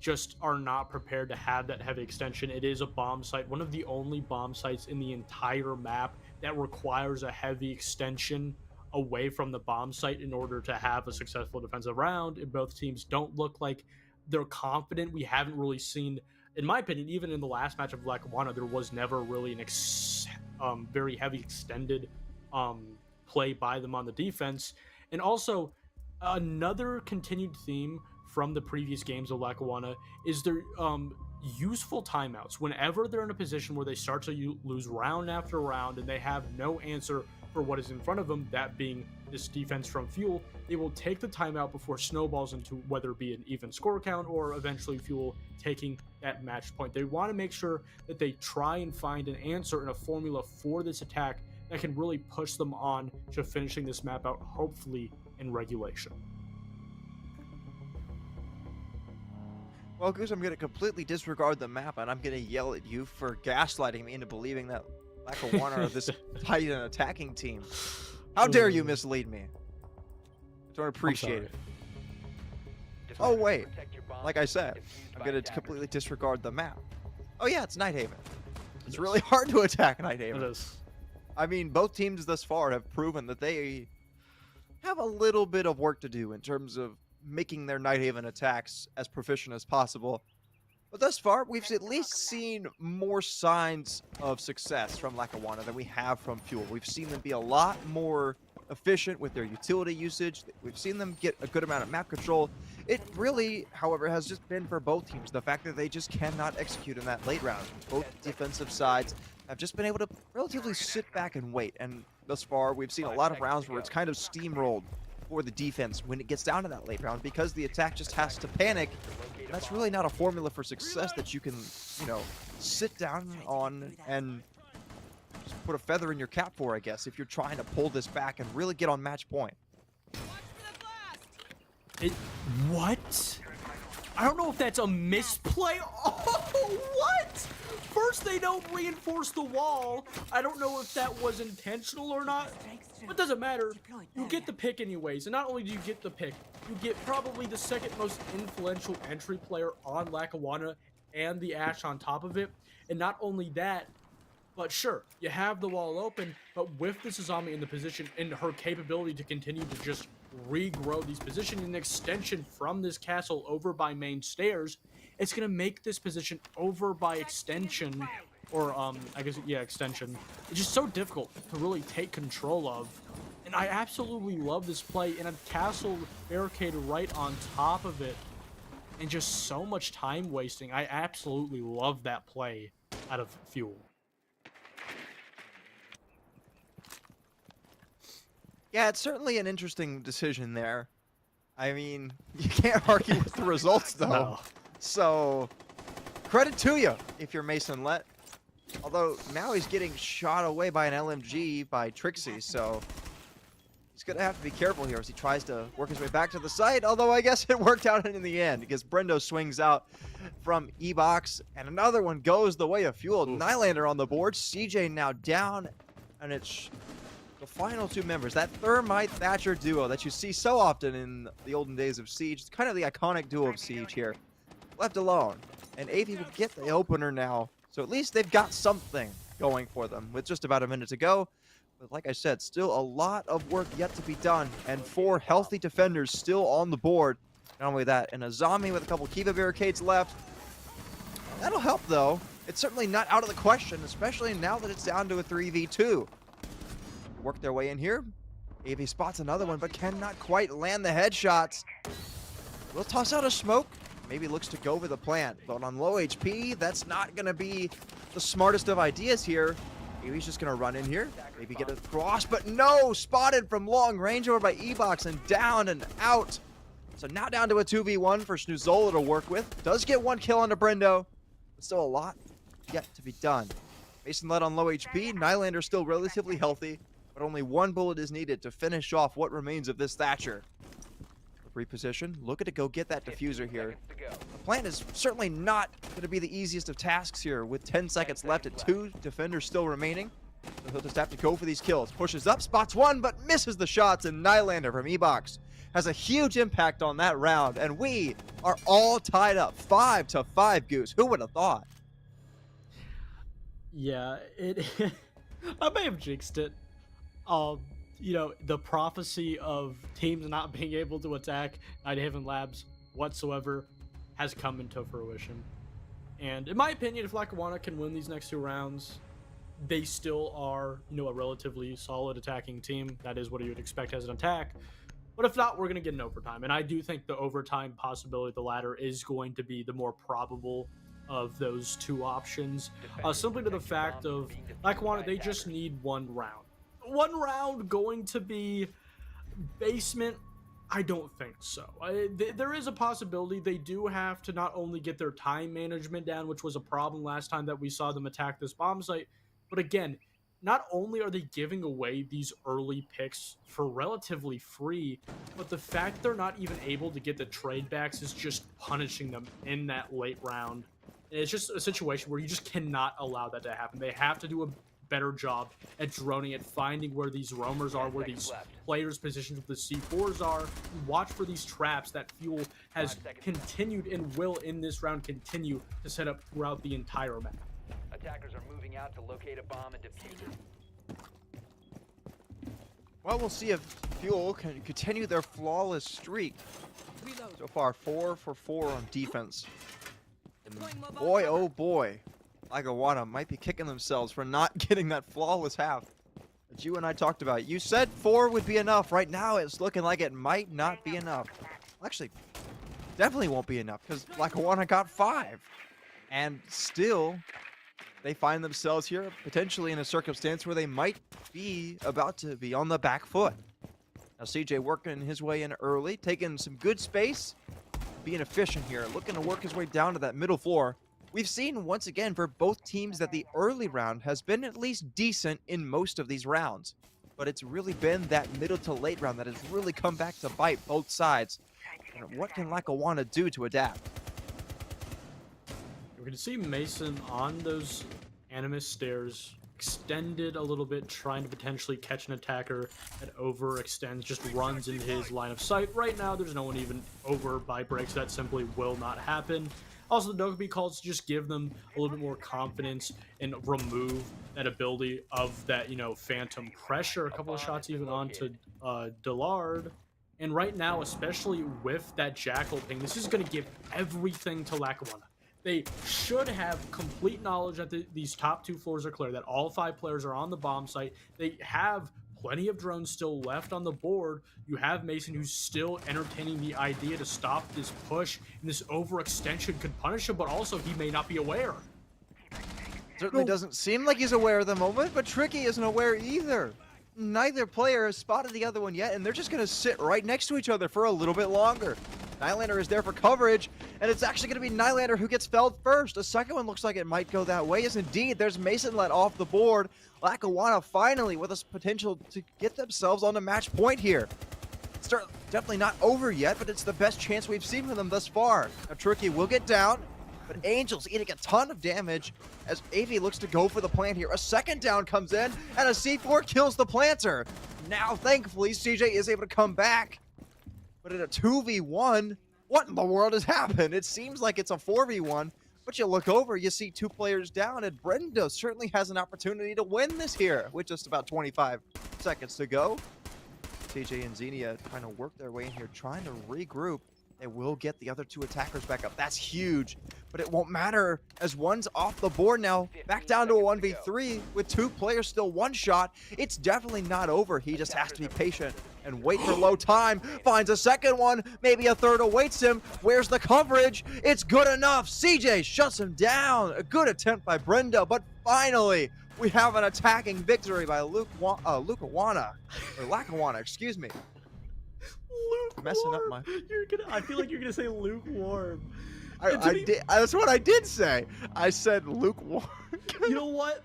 just are not prepared to have that heavy extension. It is a bomb site, one of the only bomb sites in the entire map that requires a heavy extension away from the bomb site in order to have a successful defensive round. And both teams don't look like they're confident. We haven't really seen, in my opinion, even in the last match of Lackawanna, there was never really an very heavy extended play by them on the defense. And also, another continued theme from the previous games of Lackawanna is their useful timeouts. Whenever they're in a position where they start to lose round after round and they have no answer for what is in front of them, that being this defense from Fuel, they will take the timeout before snowballs into whether it be an even score count or eventually Fuel taking that match point. They want to make sure that they try and find an answer and a formula for this attack that can really push them on to finishing this map out, hopefully in regulation. Well, Goose, I'm going to completely disregard the map, and I'm going to yell at you for gaslighting me into believing that Lackawanna are this tight and attacking team. How dare you mislead me? I don't appreciate it. Oh, wait. Like I said, I'm going to completely disregard the map. Oh, yeah, it's Nighthaven. It's really hard to attack Nighthaven. It is. I mean, both teams thus far have proven that they have a little bit of work to do in terms of making their Nighthaven attacks as proficient as possible. But thus far, we've at least seen more signs of success from Lackawanna than we have from Fuel. We've seen them be a lot more efficient with their utility usage. We've seen them get a good amount of map control. It really, however, has just been for both teams the fact that they just cannot execute in that late round. Both defensive sides have just been able to relatively sit back and wait. And thus far, we've seen a lot of rounds where it's kind of steamrolled for the defense when it gets down to that late round because the attack just has to panic. That's really not a formula for success that you can, you know, sit down on and just put a feather in your cap for, I guess, if you're trying to pull this back and really get on match point. What? I don't know if that's a misplay. Oh, what? First, they don't reinforce the wall. I don't know if that was intentional or not. But it doesn't matter. You get the pick anyways. And not only do you get the pick, you get probably the second most influential entry player on Lackawanna and the Ash on top of it. And not only that, but sure, you have the wall open, but with the Sazami in the position and her capability to continue to just regrow these positions, an extension from this castle over by main stairs, it's going to make this position over by extension, or I guess, yeah, extension. It's just so difficult to really take control of. And I absolutely love this play in a castle barricade right on top of it. And just so much time wasting. I absolutely love that play out of Fuel. Yeah, it's certainly an interesting decision there. I mean, you can't argue with the results, though. No. So, credit to you if you're Mason Let. Although, now he's getting shot away by an LMG by Trixie, so he's going to have to be careful here as he tries to work his way back to the site. Although, I guess it worked out in the end because Brendo swings out from E-Box, and another one goes the way of Fuel. Nylander on the board, CJ now down, and it's the final two members, that Thermite Thatcher duo that you see so often in the olden days of Siege. It's kind of the iconic duo of Siege here. Left alone. And AV will get the opener now. So at least they've got something going for them with just about a minute to go. But like I said, still a lot of work yet to be done. And 4 healthy defenders still on the board. Not only that, and a zombie with a couple Kiva barricades left. That'll help though. It's certainly not out of the question, especially now that it's down to a 3v2. Work their way in here. AV spots another one, but cannot quite land the headshots. We'll toss out a smoke. Maybe looks to go for the plant, but on low HP, that's not going to be the smartest of ideas here. AV's just going to run in here. Maybe get a cross, but no! Spotted from long range over by E-Box and down and out. So now down to a 2v1 for Snoozola to work with. Does get 1 kill onto Brendo, but still a lot yet to be done. Mason led on low HP. Nylander still relatively healthy, but only 1 bullet is needed to finish off what remains of this Thatcher. Reposition, looking to go get that diffuser here. The plan is certainly not going to be the easiest of tasks here with 10 seconds left and 2 defenders still remaining. So he'll just have to go for these kills. Pushes up, spots 1, but misses the shots, and Nylander from E-Box has a huge impact on that round, and we are all tied up 5-5, Goose. Who would have thought? Yeah, I may have jinxed it. You know, the prophecy of teams not being able to attack Nighthaven Labs whatsoever has come into fruition. And in my opinion, if Lackawanna can win these next 2 rounds, they still are, you know, a relatively solid attacking team. That is what you would expect as an attack. But if not, we're going to get an overtime. And I do think the overtime possibility of the latter is going to be the more probable of those 2 options. Simply to the fact of Lackawanna, they just need 1 round. 1 round going to be basement? I don't think so. There is a possibility they do have to not only get their time management down, which was a problem last time that we saw them attack this bomb site, but again, not only are they giving away these early picks for relatively free, but the fact they're not even able to get the trade backs is just punishing them in that late round. And it's just a situation where you just cannot allow that to happen. They have to do a better job at droning it, finding where these roamers are, where these players' positions with the C4s are. Watch for these traps that Fuel has continued and will in this round continue to set up throughout the entire map. Attackers are moving out to locate a bomb and defuse it. Well, we'll see if Fuel can continue their flawless streak. So far, 4 for 4 on defense. Boy, oh boy. Lackawanna might be kicking themselves for not getting that flawless half that you and I talked about. You said 4 would be enough. Right now, it's looking like it might not be enough. Actually, definitely won't be enough because Lackawanna got 5. And still, they find themselves here potentially in a circumstance where they might be about to be on the back foot. Now, CJ working his way in early, taking some good space, being efficient here, looking to work his way down to that middle floor. We've seen once again for both teams that the early round has been at least decent in most of these rounds. But it's really been that middle to late round that has really come back to bite both sides. And what can Lackawanna do to adapt? We're going to see Mason on those Animus stairs, extended a little bit, trying to potentially catch an attacker that overextends, just runs into his line of sight. Right now, there's no one even over by breaks. That simply will not happen. Also, the Dokkaebi calls just give them a little bit more confidence and remove that ability of that, phantom pressure. A couple of shots even onto Dillard. And right now, especially with that Jackal ping, this is going to give everything to Lackawanna. They should have complete knowledge that these top 2 floors are clear, that all 5 players are on the bomb site. They have plenty of drones still left on the board. You have Mason, who's still entertaining the idea to stop this push, and this overextension could punish him, but also he may not be aware. Certainly doesn't seem like he's aware of the moment, but Tricky isn't aware either. Neither player has spotted the other one yet, and they're just going to sit right next to each other for a little bit longer. Nylander is there for coverage, and it's actually going to be Nylander who gets felled first. The second one looks like it might go that way. Yes, indeed, there's Mason let off the board. Lackawanna finally with this potential to get themselves on the match point here. It's definitely not over yet, but it's the best chance we've seen from them thus far. Now, Tricky will get down, but Angel's eating a ton of damage as AV looks to go for the plant here. A second down comes in, and a C4 kills the planter. Now, thankfully, CJ is able to come back. But in a 2v1, what in the world has happened? It seems like it's a 4v1, but you look over, you see 2 players down, and Brenda certainly has an opportunity to win this here with just about 25 seconds to go. TJ and Xenia trying to work their way in here, trying to regroup. They will get the other 2 attackers back up. That's huge, but it won't matter as one's off the board now. Back down to a 1v3 with 2 players still 1 shot. It's definitely not over. He just has to be patient and wait for low time. Finds a second one, maybe a third awaits him. Where's the coverage? It's good enough. CJ shuts him down. A good attempt by Brenda, but finally we have an attacking victory by Lackawanna, excuse me. Messing up my. I feel like you're gonna say lukewarm. I did. That's what I did say. I said lukewarm. You know what?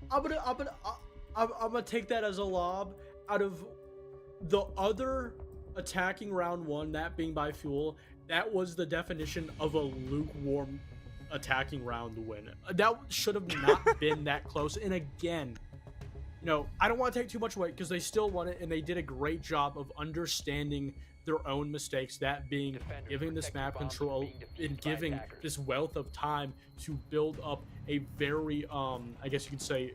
I'm gonna take that as a lob. Out of the other attacking round 1, that being by Fuel, that was the definition of a lukewarm attacking round win. That should have not been that close. And again, I don't want to take too much away because they still won it, and they did a great job of understanding their own mistakes, that being giving this map control and giving this wealth of time to build up a very, I guess you could say,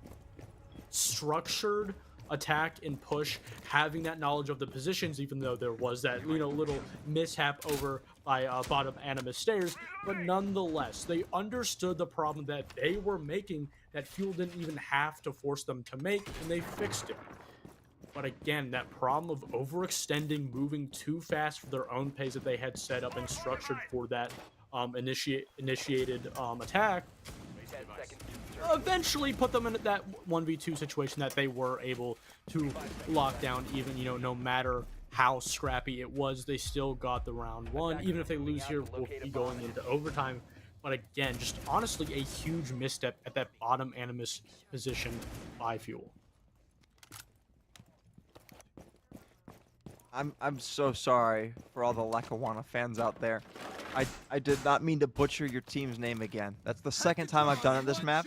structured attack and push, having that knowledge of the positions, even though there was that little mishap over by bottom Animus stairs, but nonetheless they understood the problem that they were making that Fuel didn't even have to force them to make, and they fixed it. But again, that problem of overextending, moving too fast for their own pace that they had set up and structured for that initiated attack, eventually put them in that 1v2 situation that they were able to lock down. Even no matter how scrappy it was, they still got the round 1. Even if they lose here, we'll be going into overtime. But again, just honestly a huge misstep at that bottom Animus position by Fuel. I'm so sorry for all the Lackawanna fans out there. I did not mean to butcher your team's name again. That's the second time I've done it this map.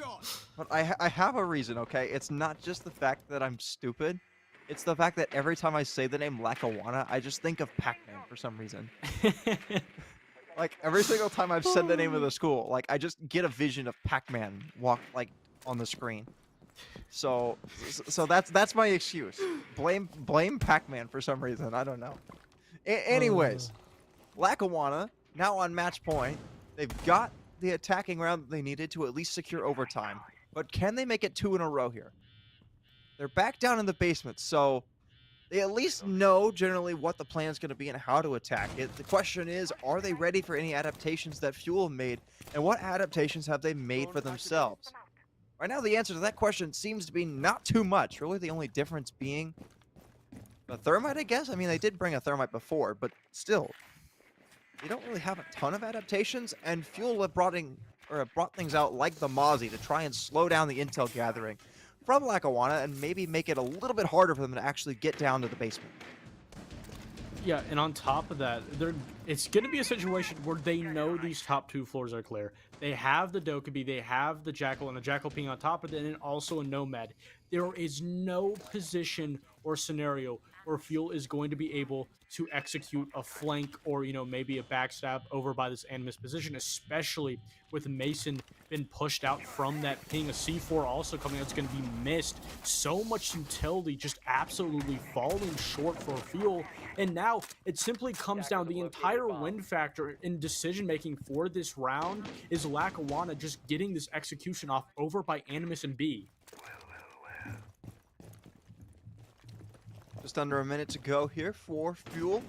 But I have a reason, okay? It's not just the fact that I'm stupid. It's the fact that every time I say the name Lackawanna, I just think of Pac-Man for some reason. Like, every single time I've said the name of the school, like, I just get a vision of Pac-Man walk, like, on the screen. So that's my excuse. Blame Pac-Man for some reason. I don't know. Anyways, Lackawanna now on match point. They've got the attacking round that they needed to at least secure overtime. But can they make it 2 in a row here? They're back down in the basement, so they at least know generally what the plan is going to be and how to attack it. The question is, are they ready for any adaptations that Fuel made, and what adaptations have they made for themselves? Right now, the answer to that question seems to be not too much. Really, the only difference being a thermite, I guess? I mean, they did bring a thermite before, but still, they don't really have a ton of adaptations, and Fuel have brought things out like the Mozzie to try and slow down the intel gathering from Lackawanna and maybe make it a little bit harder for them to actually get down to the basement. Yeah, and on top of that, it's going to be a situation where they know these top 2 floors are clear. They have the Dokkaebi, they have the Jackal, and the Jackal ping on top of it, and also a Nomad. There is no position or scenario where Fuel is going to be able to execute a flank or, maybe a backstab over by this Animus position, especially with Mason been pushed out from that ping. A C4 also coming out, it's going to be missed. So much utility just absolutely falling short for Fuel. And now it simply comes down, the entire win factor in decision making for this round is Lackawanna just getting this execution off over by Animus and B. Just under a minute to go here for Fuel.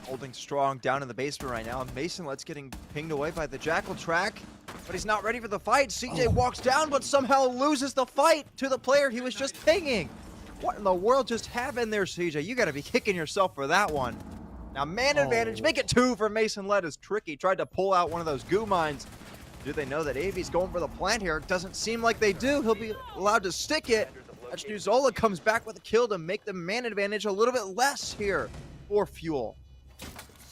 Holding strong down in the basement right now. Mason Let's getting pinged away by the Jackal track, but he's not ready for the fight. CJ walks down, but somehow loses the fight to the player he was just pinging. What in the world just happened there, CJ? You gotta be kicking yourself for that one. Now, man advantage, make it 2 for Mason Led as Tricky tried to pull out one of those goo mines. Do they know that AV's going for the plant here? It doesn't seem like they do. He'll be allowed to stick it. Zola comes back with a kill to make the man advantage a little bit less here for Fuel.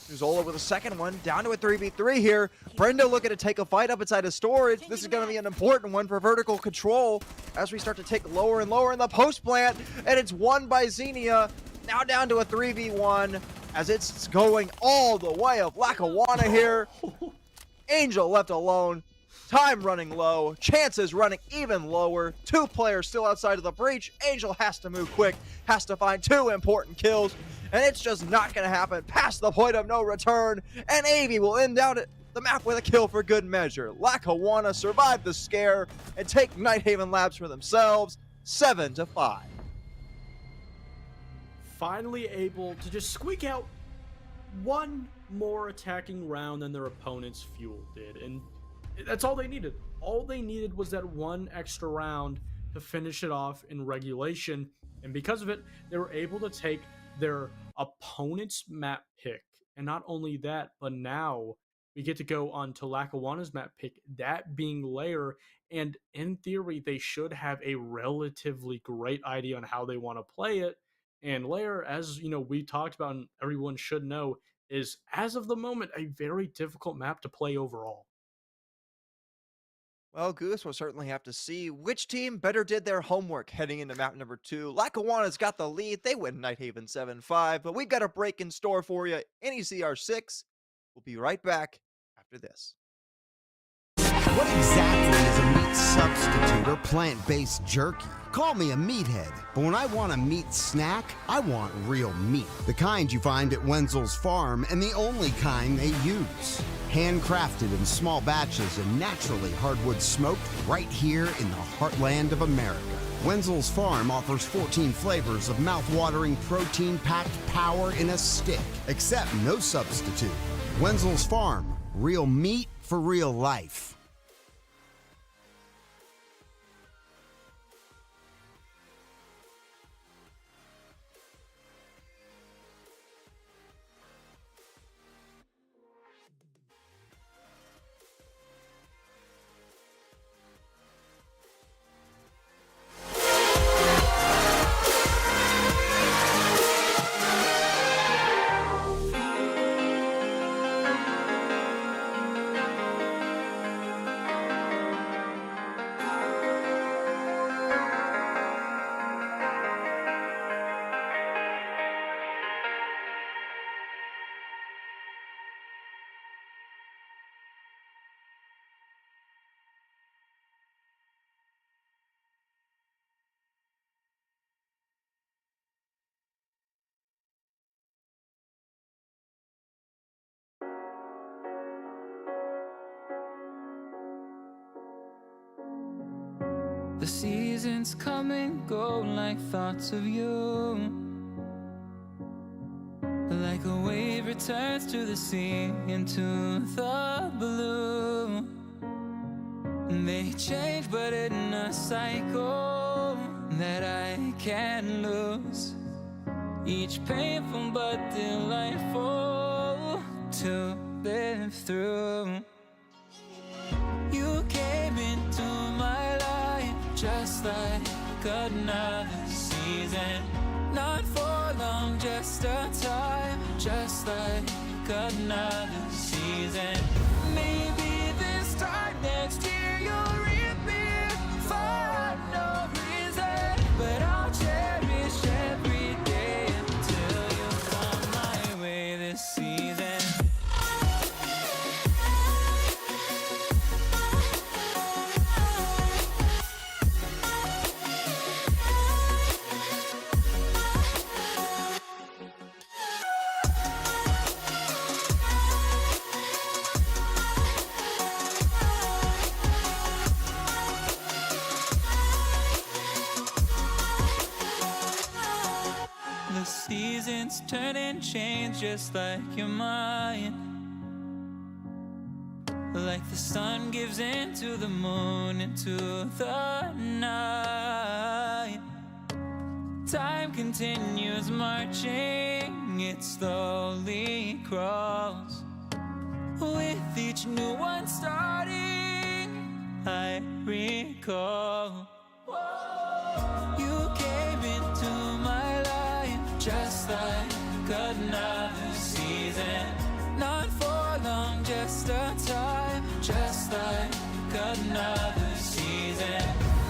Zola with a second one, down to a 3v3 here. Brendo looking to take a fight up inside of storage. This is going to be an important one for vertical control as we start to take lower and lower in the post plant, and it's won by Xenia. Now down to a 3v1 as it's going all the way of Lackawanna here. Angel left alone. Time running low, chances running even lower. 2 players still outside of the breach. Angel has to move quick, has to find 2 important kills, and it's just not going to happen past the point of no return. And AV will end out the map with a kill for good measure. Lackawanna survive the scare and take Nighthaven Labs for themselves, 7-5. Finally able to just squeak out one more attacking round than their opponent's Fuel did, and that's all they needed. All they needed was that one extra round to finish it off in regulation. And because of it, they were able to take their opponent's map pick. And not only that, but now we get to go on to Lackawanna's map pick, that being Lair. And in theory, they should have a relatively great idea on how they want to play it. And Lair, as we talked about and everyone should know, is, as of the moment, a very difficult map to play overall. Well, Goose will certainly have to see which team better did their homework heading into map number 2. Lackawanna's got the lead. They win Nighthaven 7-5, but we've got a break in store for you. NECR 6. We'll be right back after this. What exactly is a meat substitute or plant-based jerky? Call me a meathead, but when I want a meat snack, I want real meat. The kind you find at Wenzel's Farm, and the only kind they use. Handcrafted in small batches and naturally hardwood smoked right here in the heartland of America. Wenzel's Farm offers 14 flavors of mouth-watering protein-packed power in a stick, except no substitute. Wenzel's Farm, real meat for real life. The seasons come and go like thoughts of you. Like a wave returns to the sea, into the blue. They change, but in a cycle that I can't lose. Each painful but delightful to live through. You came into my life just like another season. Not for long, just a time, just like another season. Maybe this time next year you'll reappear for no reason, but I'll cherish every day until you come my way this season. The seasons turn and change just like your mind. Like the sun gives into the moon, into the night. Time continues marching, it slowly crawls. With each new one starting, I recall. You came into my life just like another season. Not for long, just a time, just like another season.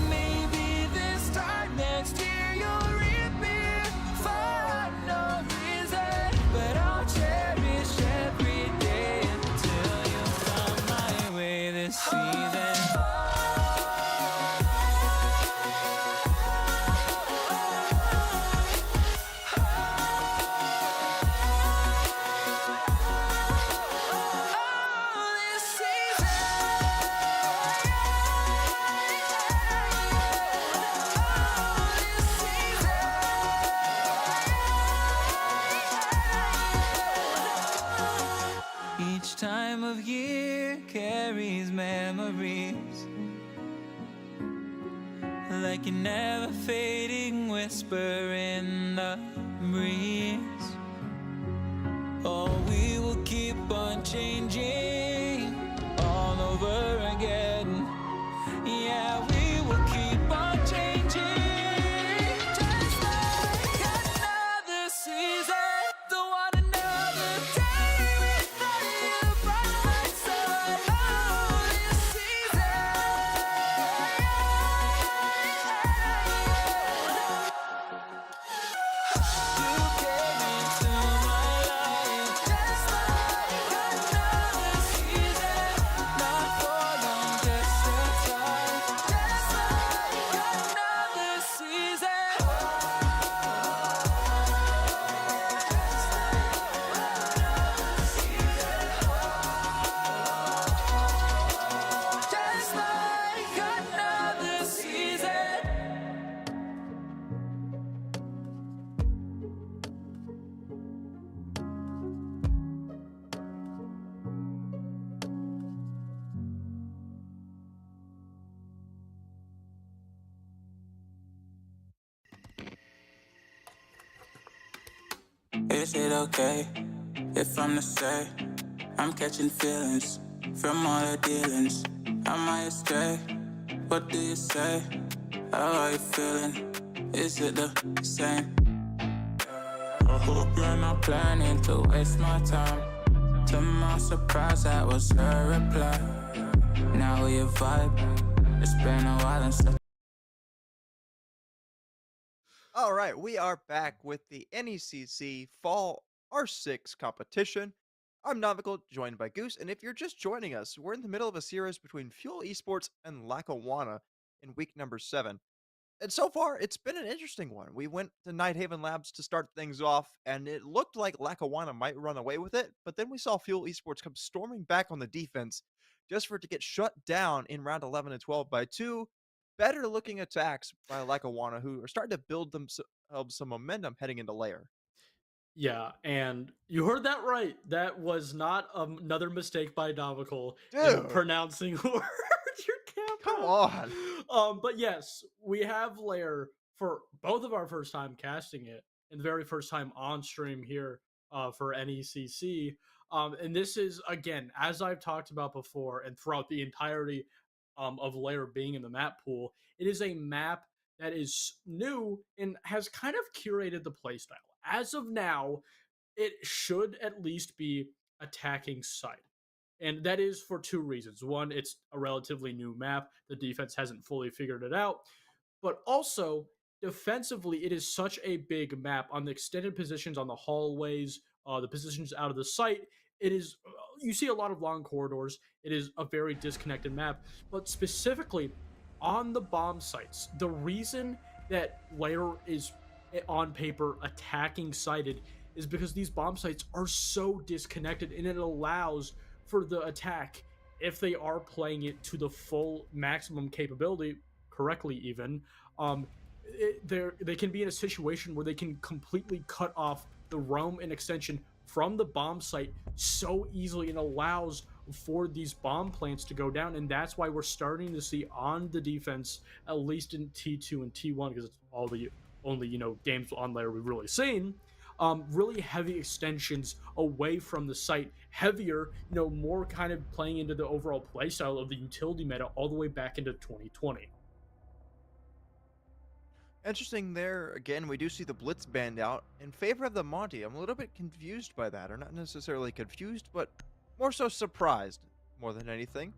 Maybe this time next year you'll reappear for no reason, but I'll cherish every day until you come my way this season. Each time of year carries memories, like a never fading whisper in the breeze. Oh, we will keep on changing all over again. Yeah, we will keep on changing, just like another season. Don't want another day without you by my side. Oh, this season. You came into my life just like another season. Not for long, just a time, just like another season. Just like another season. Is it okay if I'm to say I'm catching feelings from all the dealings? Am I astray? What do you say? How are you feeling? Is it the same? I hope you're not planning to waste my time. To my surprise, that was her reply. Now we vibe. It's been a while and stuff. All right, we are back with the NECC Fall R6 competition. I'm Navigal, joined by Goose, and if you're just joining us, we're in the middle of a series between Fuel Esports and Lackawanna in week number 7. And so far, it's been an interesting one. We went to Nighthaven Labs to start things off, and it looked like Lackawanna might run away with it, but then we saw Fuel Esports come storming back on the defense just for it to get shut down in round 11 and 12 by 2 better looking attacks by Lackawanna, who are starting to build themselves some momentum heading into layer. Yeah, and you heard that right. That was not another mistake by Navical in Dude, pronouncing words. Your come camera. on. But yes, we have Lair for both of our first time casting it, and the very first time on stream here for NECC. And this is again, as I've talked about before, and throughout the entirety of Lair being in the map pool, it is a map that is new and has kind of curated the playstyle. As of now, it should at least be attacking side. And that is for two reasons. One, it's a relatively new map. The defense hasn't fully figured it out. But also, defensively, it is such a big map on the extended positions on the hallways, the positions out of the site. It is, you see a lot of long corridors. It is a very disconnected map. But specifically on the bomb sites, the reason that Lair is on paper attacking sighted is because these bomb sites are so disconnected, and it allows for the attack, if they are playing it to the full maximum capability correctly even, they can be in a situation where they can completely cut off the roam and extension from the bomb site so easily, and allows for these bomb plants to go down. And that's why we're starting to see on the defense, at least in T2 and T1, because it's all the only games on layer we've really seen, really heavy extensions away from the site, heavier, more kind of playing into the overall playstyle of the utility meta all the way back into 2020. Interesting there. Again, we do see the Blitz banned out in favor of the Monty. I'm a little bit confused by that, or not necessarily confused, but more so surprised more than anything.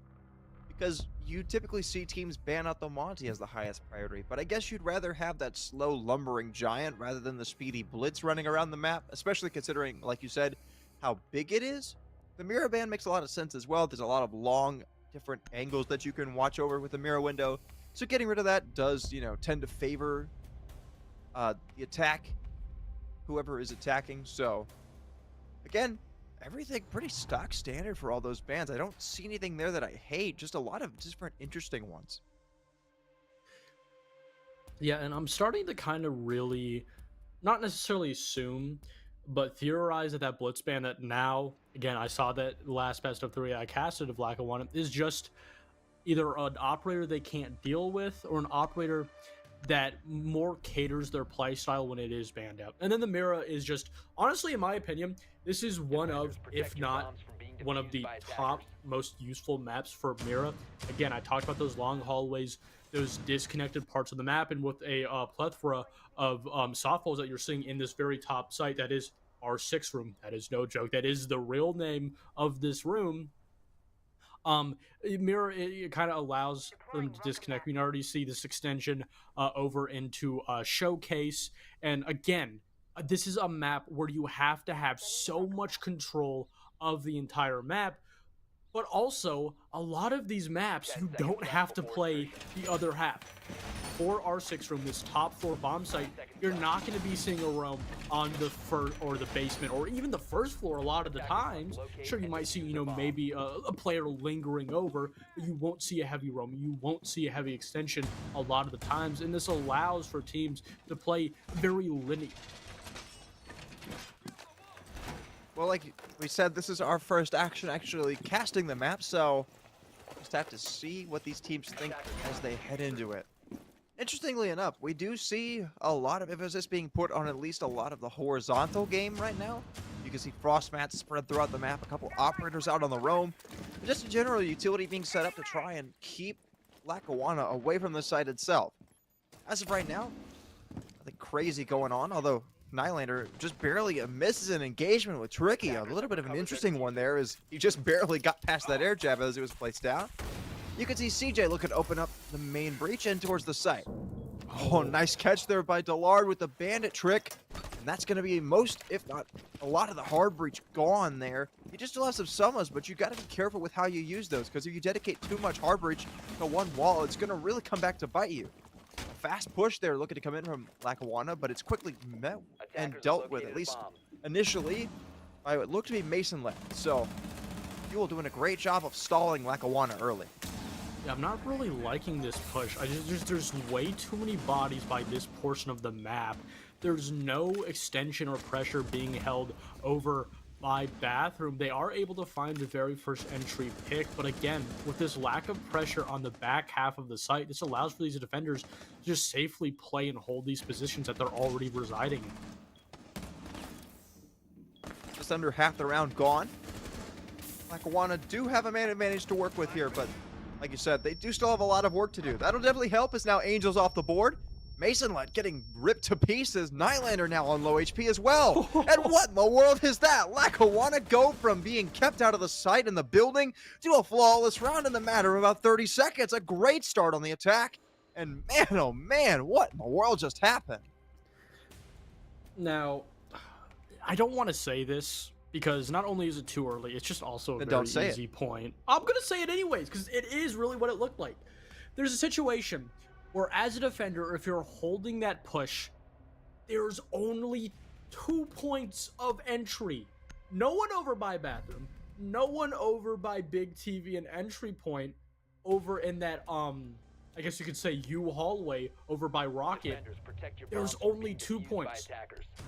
Because you typically see teams ban out the Monty as the highest priority, but I guess you'd rather have that slow lumbering giant rather than the speedy Blitz running around the map, especially considering, like you said, how big it is. The mirror ban makes a lot of sense as well. There's a lot of long, different angles that you can watch over with the mirror window. So getting rid of that does, tend to favor the attack, whoever is attacking. So, again, everything pretty stock standard for all those bans. I don't see anything there that I hate, just a lot of different interesting ones. Yeah, and I'm starting to kind of really, not necessarily assume, but theorize that Blitz ban that now, again, I saw that last best of 3 I casted of Lackawanna is just either an operator they can't deal with, or an operator that more caters their play style when it is banned out. And then the Mira is just, honestly, in my opinion, this is one of, if not one of the top most useful maps for Mira. Again, I talked about those long hallways, those disconnected parts of the map, and with a plethora of softballs that you're seeing in this very top site, that is our 6 room. That is no joke. That is the real name of this room. Mirror, it kind of allows them to disconnect. We can already see this extension over into Showcase. And again, this is a map where you have to have so much control of the entire map. But also, a lot of these maps, you don't have to play the other half. For our 6 room, this top floor bomb site, you're not going to be seeing a roam on the first or the basement or even the first floor a lot of the times. Sure, you might see, maybe a player lingering over, but you won't see a heavy roam. You won't see a heavy extension a lot of the times, and this allows for teams to play very linear. Well, like we said, this is our first action actually casting the map, so just have to see what these teams think as they head into it. Interestingly enough, we do see a lot of emphasis being put on at least a lot of the horizontal game right now. You can see frost mats spread throughout the map, a couple operators out on the roam, and just in general, utility being set up to try and keep Lackawanna away from the site itself. As of right now, nothing crazy going on, although Nylander just barely misses an engagement with Tricky. A little bit of an interesting one there, as he just barely got past that air jab as it was placed down. You can see CJ looking to open up the main breach and towards the site. Oh, nice catch there by Dillard with the bandit trick. And that's going to be most, if not a lot of the hard breach gone there. You just still have some summas, but you got to be careful with how you use those, because if you dedicate too much hard breach to one wall, it's going to really come back to bite you. Fast push there looking to come in from Lackawanna, but it's quickly met and dealt with, at least initially, by what looked to be Mason left. So, Fuel doing a great job of stalling Lackawanna early. Yeah, I'm not really liking this push. There's way too many bodies by this portion of the map. There's no extension or pressure being held over by Bathroom. They are able to find the very first entry pick, but again, with this lack of pressure on the back half of the site, this allows for these defenders to just safely play and hold these positions that they're already residing in. Just under half the round gone. Lackawanna do have a man advantage to work with here, but like you said, they do still have a lot of work to do. That'll definitely help as now Angel's off the board. Masonlet getting ripped to pieces. Nylander now on low HP as well. And what in the world is that? Lackawanna go from being kept out of the sight in the building to a flawless round in the matter of about 30 seconds. A great start on the attack. And man, oh man, what in the world just happened? Now, I don't want to say this because not only is it too early, it's just also a Then very don't say easy point. I'm going to say it anyways because it is really what it looked like. There's a situation where as a defender, if you're holding that push, there's only 2 points of entry. No one over by Bathroom, no one over by Big TV and entry point over in that, I guess you could say U hallway over by Rocket. There's only 2 points.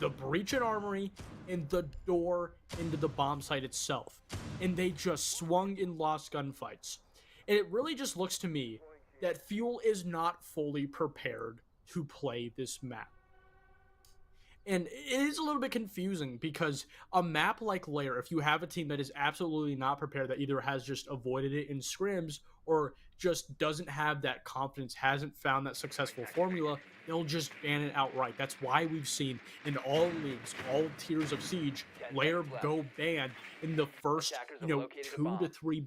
The breach and armory and the door into the bomb site itself. And they just swung and lost gunfights. And it really just looks to me that Fuel is not fully prepared to play this map. And it is a little bit confusing because a map like Lair, if you have a team that is absolutely not prepared, that either has just avoided it in scrims or just doesn't have that confidence, hasn't found that successful formula, they'll just ban it outright. That's why we've seen in all leagues, all tiers of Siege, Lair go banned in the first, 2 to 3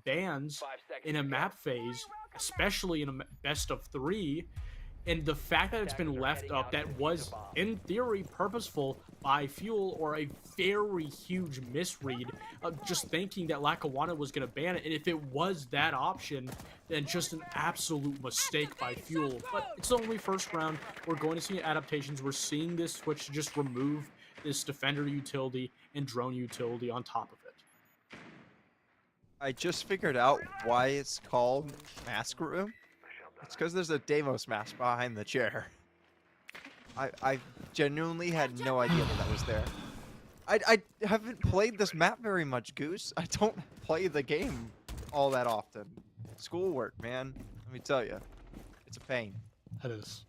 bans in a map phase, especially in a best of 3. And the fact that it's been left up, that was, in theory, purposeful by Fuel, or a very huge misread of just thinking that Lackawanna was going to ban it. And if it was that option, then just an absolute mistake by Fuel. But it's only first round. We're going to see adaptations. We're seeing this switch to just remove this defender utility and drone utility on top of it. I just figured out why it's called Mask Room. It's because there's a Deimos mask behind the chair. I genuinely had no idea that was there. I haven't played this map very much, Goose. I don't play the game all that often. Schoolwork, man. Let me tell you. It's a pain. That is.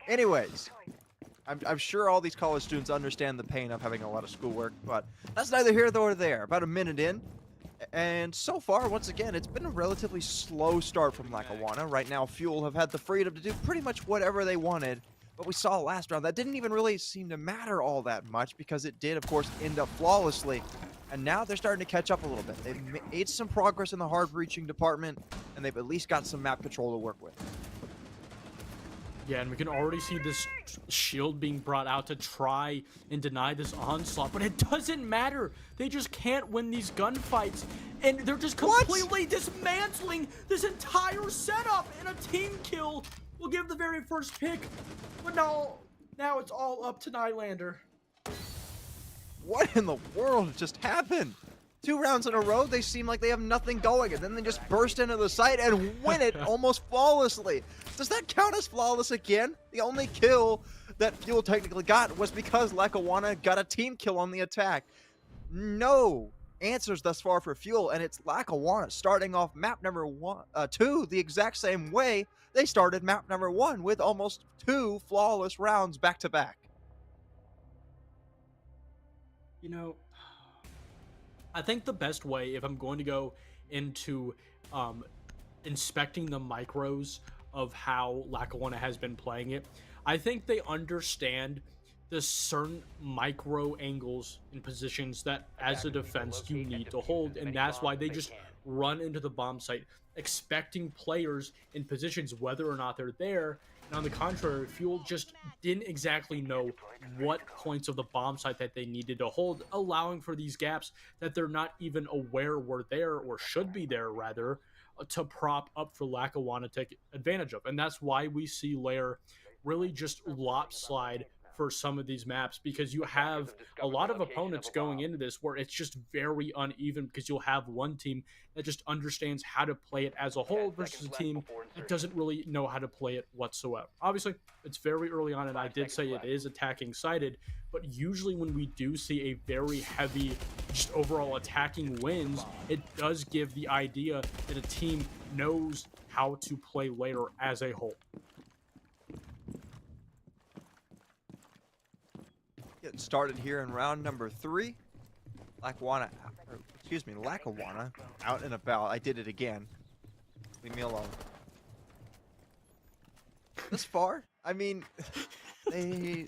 Anyways, I'm sure all these college students understand the pain of having a lot of schoolwork, but that's neither here nor there. About a minute in, and so far, once again, it's been a relatively slow start from Lackawanna. Right now, Fuel have had the freedom to do pretty much whatever they wanted. But we saw last round, that didn't even really seem to matter all that much because it did, of course, end up flawlessly. And now they're starting to catch up a little bit. They've made some progress in the hard-breaching department, and they've at least got some map control to work with. Yeah, and we can already see this shield being brought out to try and deny this onslaught, but it doesn't matter. They just can't win these gunfights, and they're just completely dismantling this entire setup, and a team kill will give the very first pick. But now it's all up to Nylander. What in the world just happened? 2 rounds in a row, they seem like they have nothing going, and then they just burst into the site and win it almost flawlessly. Does that count as flawless again? The only kill that Fuel technically got was because Lackawanna got a team kill on the attack. No answers thus far for Fuel, and it's Lackawanna starting off map number 2 the exact same way they started map number 1 with almost 2 flawless rounds back to back. You know, I think the best way, if I'm going to go into inspecting the micros of how Lackawanna has been playing it, I think they understand the certain micro angles and positions that as a defense you need to hold, and that's why they just run into the bomb site expecting players in positions whether or not they're there. And on the contrary, Fuel just didn't exactly know what points of the bomb site that they needed to hold, allowing for these gaps that they're not even aware were there, or should be there rather, to prop up for Lackawanna to take advantage of. And that's why we see Lair really just lopside for some of these maps, because you have a lot of opponents going into this where it's just very uneven, because you'll have one team that just understands how to play it as a whole versus a team that doesn't really know how to play it whatsoever. Obviously, it's very early on, and I did say it is attacking sided, but usually when we do see a very heavy, just overall attacking wins, it does give the idea that a team knows how to play later as a whole. Getting started here in round number 3. Lackawanna out and about. I did it again. Leave me alone. This far, I mean, they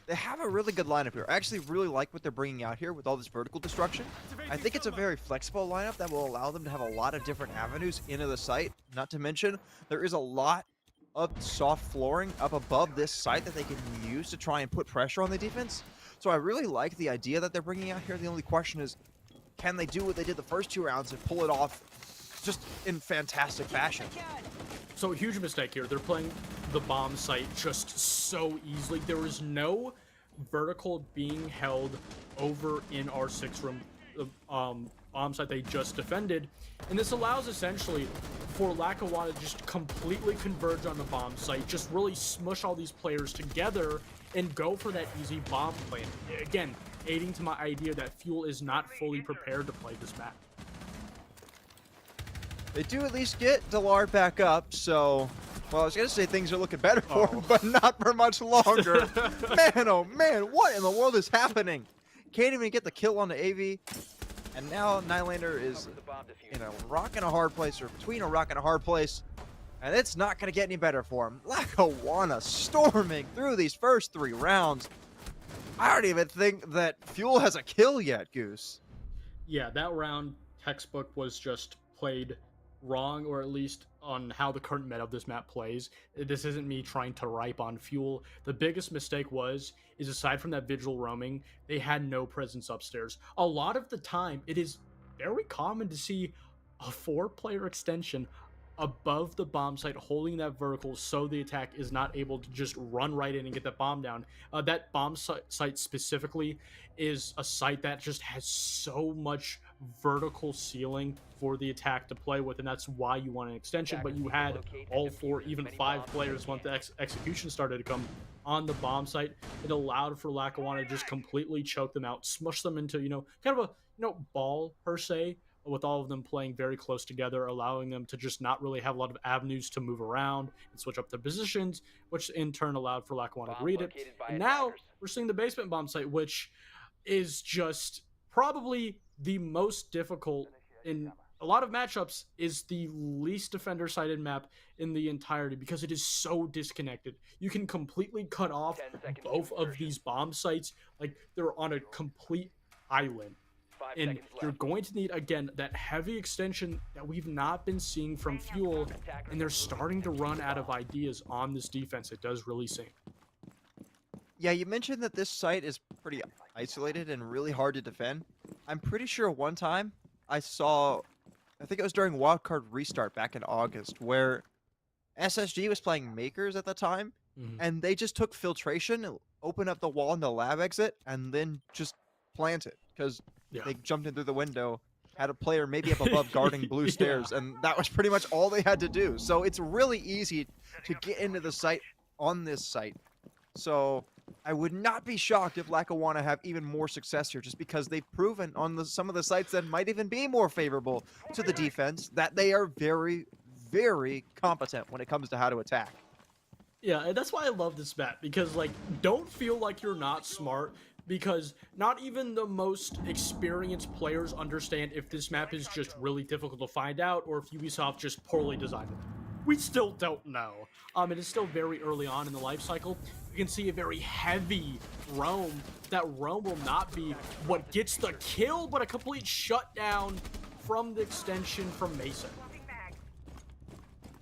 have a really good lineup here. I actually really like what they're bringing out here with all this vertical destruction. I think it's a very flexible lineup that will allow them to have a lot of different avenues into the site. Not to mention, there is a lot of soft flooring up above this site that they can use to try and put pressure on the defense. So I really like the idea that they're bringing out here. The only question is, can they do what they did the first 2 rounds and pull it off just in fantastic fashion? So a huge mistake here. They're playing the bomb site just so easily. There is no vertical being held over in our 6-room bomb site they just defended. And this allows essentially for Lackawanna to just completely converge on the bomb site, just really smush all these players together and go for that easy bomb plan. Again, aiding to my idea that Fuel is not fully prepared to play this map. They do at least get Delar back up, so... Well, I was going to say things are looking better for him, but not for much longer. Man, oh man, what in the world is happening? Can't even get the kill on the AV. And now Nylander is in a rock and a hard place, or between a rock and a hard place. And it's not going to get any better for him. Lackawanna storming through these first 3 rounds. I don't even think that Fuel has a kill yet, Goose. Yeah, that round textbook was just played wrong, or at least on how the current meta of this map plays. This isn't me trying to ripe on Fuel. The biggest mistake is aside from that vigil roaming, they had no presence upstairs. A lot of the time, it is very common to see a 4-player extension above the bomb site holding that vertical so the attack is not able to just run right in and get that bomb down. That bomb site specifically is a site that just has so much vertical ceiling for the attack to play with, and that's why you want an extension. But you had all 4, even 5 players once the execution started to come on the bomb site. It allowed for Lackawanna to just completely choke them out, smush them into, kind of a, ball per se, with all of them playing very close together, allowing them to just not really have a lot of avenues to move around and switch up their positions, which in turn allowed for Lackawanna to read it. And now we're seeing the basement bomb site, which is just probably the most difficult in a lot of matchups, is the least defender sided map in the entirety, because it is so disconnected. You can completely cut off both of these bomb sites, like they're on a complete island. And you're going to need, again, that heavy extension that we've not been seeing from Fuel, and they're starting to run out of ideas on this defense. It does really seem. Yeah, you mentioned that this site is pretty isolated and really hard to defend. I'm pretty sure one time I saw, I think it was during Wildcard Restart back in August, where SSG was playing Makers at the time, and they just took filtration, opened up the wall in the lab exit, and then just plant it, because they jumped in through the window, had a player maybe up above guarding blue stairs, and that was pretty much all they had to do. So it's really easy to get into the site on this site. So I would not be shocked if Lackawanna have even more success here, just because they've proven on some of the sites that might even be more favorable to the defense that they are very, very competent when it comes to how to attack. Yeah, and that's why I love this map, because, don't feel like you're not smart, because not even the most experienced players understand if this map is just really difficult to find out, or if Ubisoft just poorly designed it. We still don't know. It is still very early on in the life cycle. You can see a very heavy roam. That roam will not be what gets the kill, but a complete shutdown from the extension from Mason.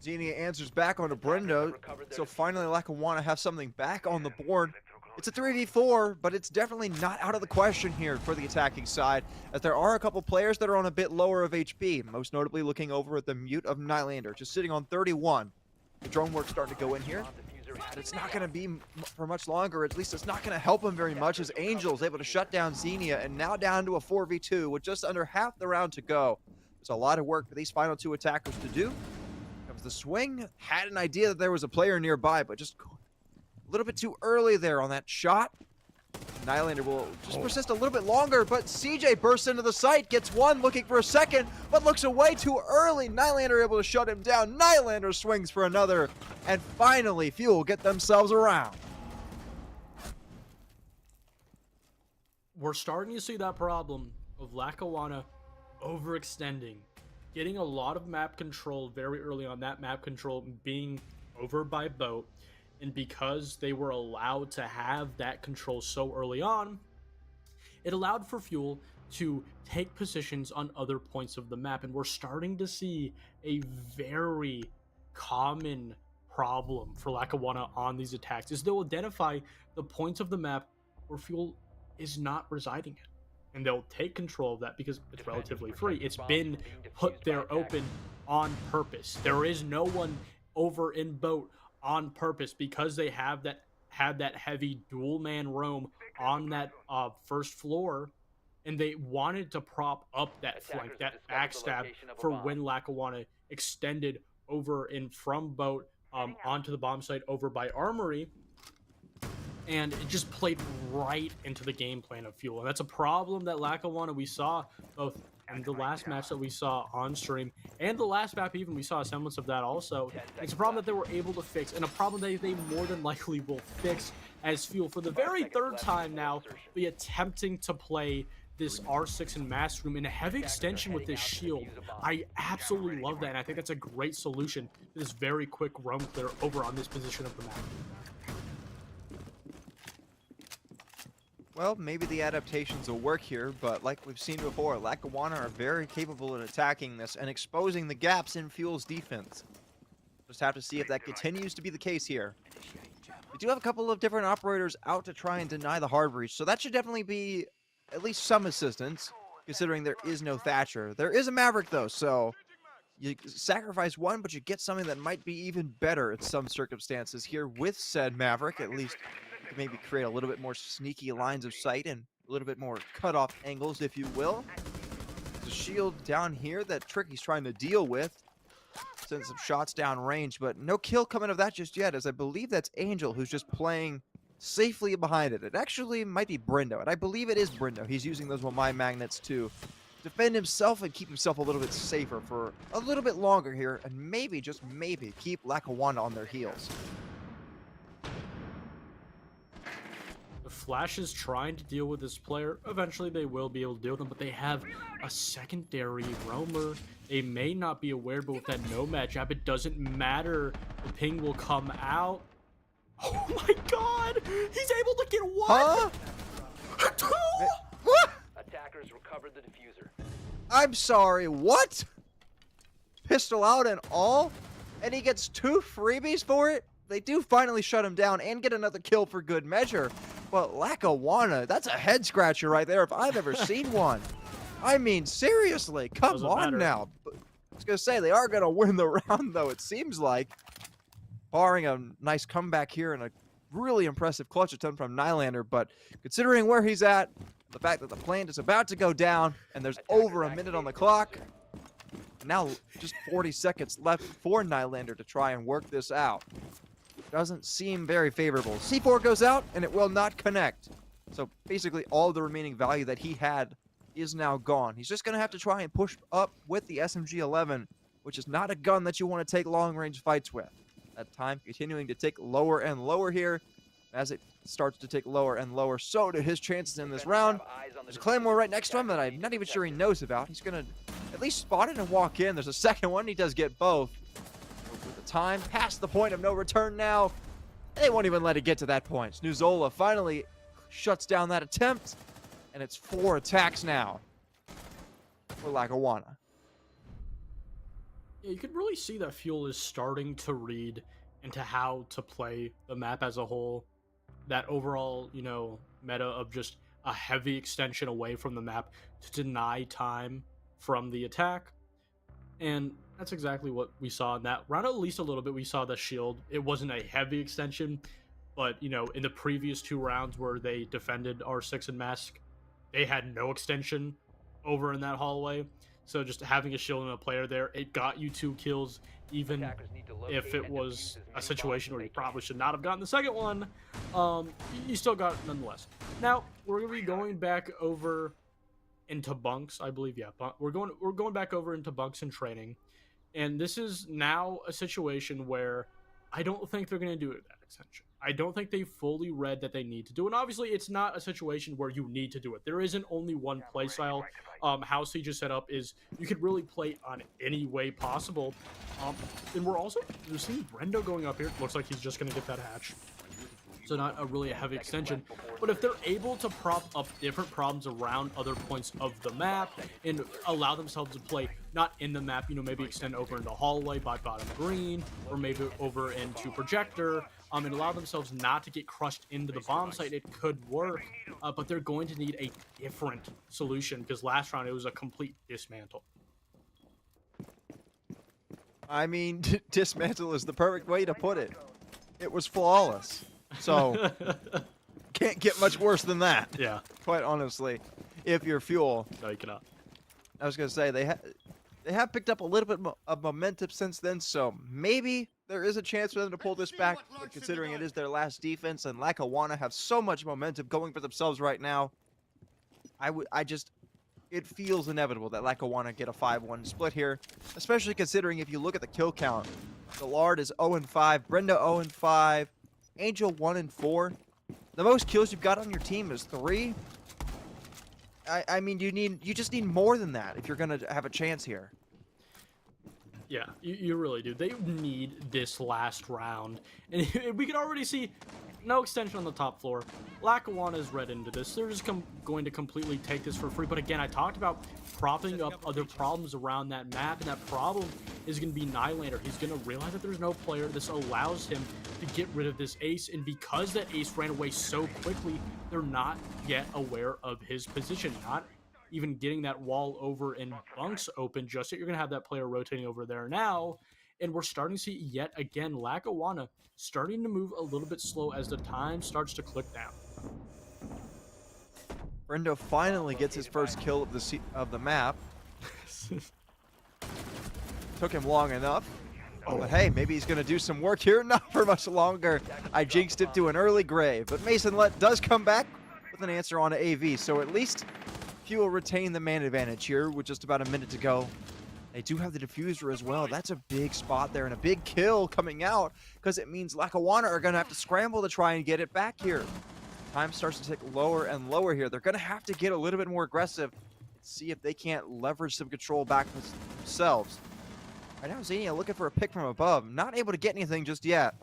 Xenia answers back onto Brendo, so finally Lackawanna have something back on the board. It's a 3v4, but it's definitely not out of the question here for the attacking side, as there are a couple players that are on a bit lower of HP, most notably looking over at the mute of Nylander, just sitting on 31. The drone work's starting to go in here. And it's not going to be for much longer. At least it's not going to help him very much as Angel's able to shut down Xenia and now down to a 4v2 with just under half the round to go. There's a lot of work for these final two attackers to do. Comes the swing. Had an idea that there was a player nearby, but just a little bit too early there on that shot. Nylander will just persist a little bit longer, but CJ bursts into the site, gets one, looking for a second, but looks away too early. Nylander able to shut him down. Nylander swings for another, and finally, Fuel get themselves around. We're starting to see that problem of Lackawanna overextending, getting a lot of map control very early on, that map control being over by boat. And because they were allowed to have that control so early on, it allowed for Fuel to take positions on other points of the map. And we're starting to see a very common problem for Lackawanna on these attacks, is they'll identify the points of the map where Fuel is not residing in. And they'll take control of that because it's relatively free. It's been put there open on purpose. There is no one over in boat on purpose because they have that heavy dual man roam on that first floor, and they wanted to prop up that flank, that backstab for when Lackawanna extended over in from boat onto the bomb site over by Armory, and it just played right into the game plan of Fuel. And that's a problem that Lackawanna we saw both in the last match that we saw on stream and the last map even we saw a semblance of that also. It's a problem that they were able to fix, and a problem that they more than likely will fix as Fuel for the very third time now be attempting to play this R6 in Mass Room in a heavy extension with this shield. I absolutely love that, and I think that's a great solution to this very quick roam clear over on this position of the map. Well, maybe the adaptations will work here, but like we've seen before, Lackawanna are very capable at attacking this and exposing the gaps in Fuel's defense. Just have to see if that continues to be the case here. We do have a couple of different operators out to try and deny the hard breach, so that should definitely be at least some assistance, considering there is no Thatcher. There is a Maverick, though, so you sacrifice one, but you get something that might be even better in some circumstances here with said Maverick. At least you can maybe create a little bit more sneaky lines of sight and a little bit more cutoff angles, if you will. There's a shield down here that Tricky's trying to deal with. Send some shots down range, but no kill coming of that just yet, as I believe that's Angel who's just playing safely behind it. It actually might be Brindo, and I believe it is Brindo. He's using those Wamai magnets to defend himself and keep himself a little bit safer for a little bit longer here, and maybe, just maybe, keep Lackawanna on their heels. The Flash is trying to deal with this player. Eventually they will be able to deal with him, but they have a secondary roamer. They may not be aware, but with that nomad jab, it doesn't matter. The ping will come out. Oh my god! He's able to get one! Huh? Two! What? Attackers recovered the diffuser. I'm sorry, what? Pistol out and all? And he gets 2 freebies for it? They do finally shut him down and get another kill for good measure. But Lackawanna, that's a head scratcher right there if I've ever seen one. I mean, seriously, come Doesn't on matter. now. I was going to say, they are going to win the round, though, it seems like. Barring a nice comeback here and a really impressive clutch attempt from Nylander. But considering where he's at, the fact that the plant is about to go down, and there's over a minute on the clock, now just 40 seconds left for Nylander to try and work this out. Doesn't seem very favorable. C4 goes out, and it will not connect. So basically all the remaining value that he had is now gone. He's just going to have to try and push up with the SMG-11, which is not a gun that you want to take long-range fights with. That time continuing to take lower and lower here. As it starts to take lower and lower, so do his chances in this round. There's a Claymore right next to him that I'm not even sure he knows about. He's going to at least spot it and walk in. There's a second one. He does get both. With the time, past the point of no return now. They won't even let it get to that point. Snuzola finally shuts down that attempt, and it's 4 attacks now for Lackawanna. Yeah, you can really see that Fuel is starting to read into how to play the map as a whole. That overall, meta of just a heavy extension away from the map to deny time from the attack. And That's exactly what we saw in that round. At least a little bit, we saw the shield. It wasn't a heavy extension, but you know, in the previous 2 rounds where they defended R6 and Mask, they had no extension over in that hallway. So just having a shield and a player there, it got you 2 kills, even Attackers need to locate if it and was defuse as a many bombs situation as where they you can. probably should not have gotten the second one. You still got it nonetheless. Now we're gonna be going back over into bunks, I believe. Yeah, we're going back over into bunks and training, and this is now a situation where I don't think they're gonna do it that extension. I don't think they fully read that they need to do it. And obviously, it's not a situation where you need to do it. There isn't only one play style. How Siege is set up is you could really play on any way possible. And we're seeing Brendo going up here. Looks like he's just going to get that hatch. So not a really heavy extension. But if they're able to prop up different problems around other points of the map and allow themselves to play not in the map, you know, maybe extend over into hallway by bottom green, or maybe over into projector, and allow themselves not to get crushed into the bomb site, it could work. But they're going to need a different solution, because last round it was a complete dismantle. I mean, dismantle is the perfect way to put it. It was flawless. So, can't get much worse than that. Yeah. Quite honestly, if you're Fuel. No, you cannot. I was going to say, they have picked up a little bit of momentum since then, so maybe there is a chance for them to pull this back, but considering it is their last defense and Lackawanna have so much momentum going for themselves right now, it feels inevitable that Lackawanna get a 5-1 split here, especially considering if you look at the kill count. Gallard is 0-5, Brenda 0-5, Angel 1-4. The most kills you've got on your team is 3. I mean, you just need more than that if you're gonna have a chance here. Yeah, you really do. They need this last round. And we can already see no extension on the top floor. Lackawanna is read into this. They're just going to completely take this for free. But again, I talked about propping up other problems around that map, and that problem is going to be Nylander. He's going to realize that there's no player. This allows him to get rid of this ace, and because that ace ran away so quickly, they're not yet aware of his position. Not even getting that wall over and bunks open just yet. You're going to have that player rotating over there now. And we're starting to see yet again Lackawanna starting to move a little bit slow as the time starts to click down. Brendo finally gets his first kill of the map. Took him long enough. Oh, but hey, maybe he's going to do some work here. Not for much longer. I jinxed it to an early grave. But Mason Lett does come back with an answer on AV. So at least Fuel retain the man advantage here with just about a minute to go. They do have the diffuser as well. That's a big spot there and a big kill coming out, because it means Lackawanna are going to have to scramble to try and get it back here. Time starts to tick lower and lower here. They're going to have to get a little bit more aggressive, see if they can't leverage some control back themselves. Right now, Xenia looking for a pick from above. Not able to get anything just yet.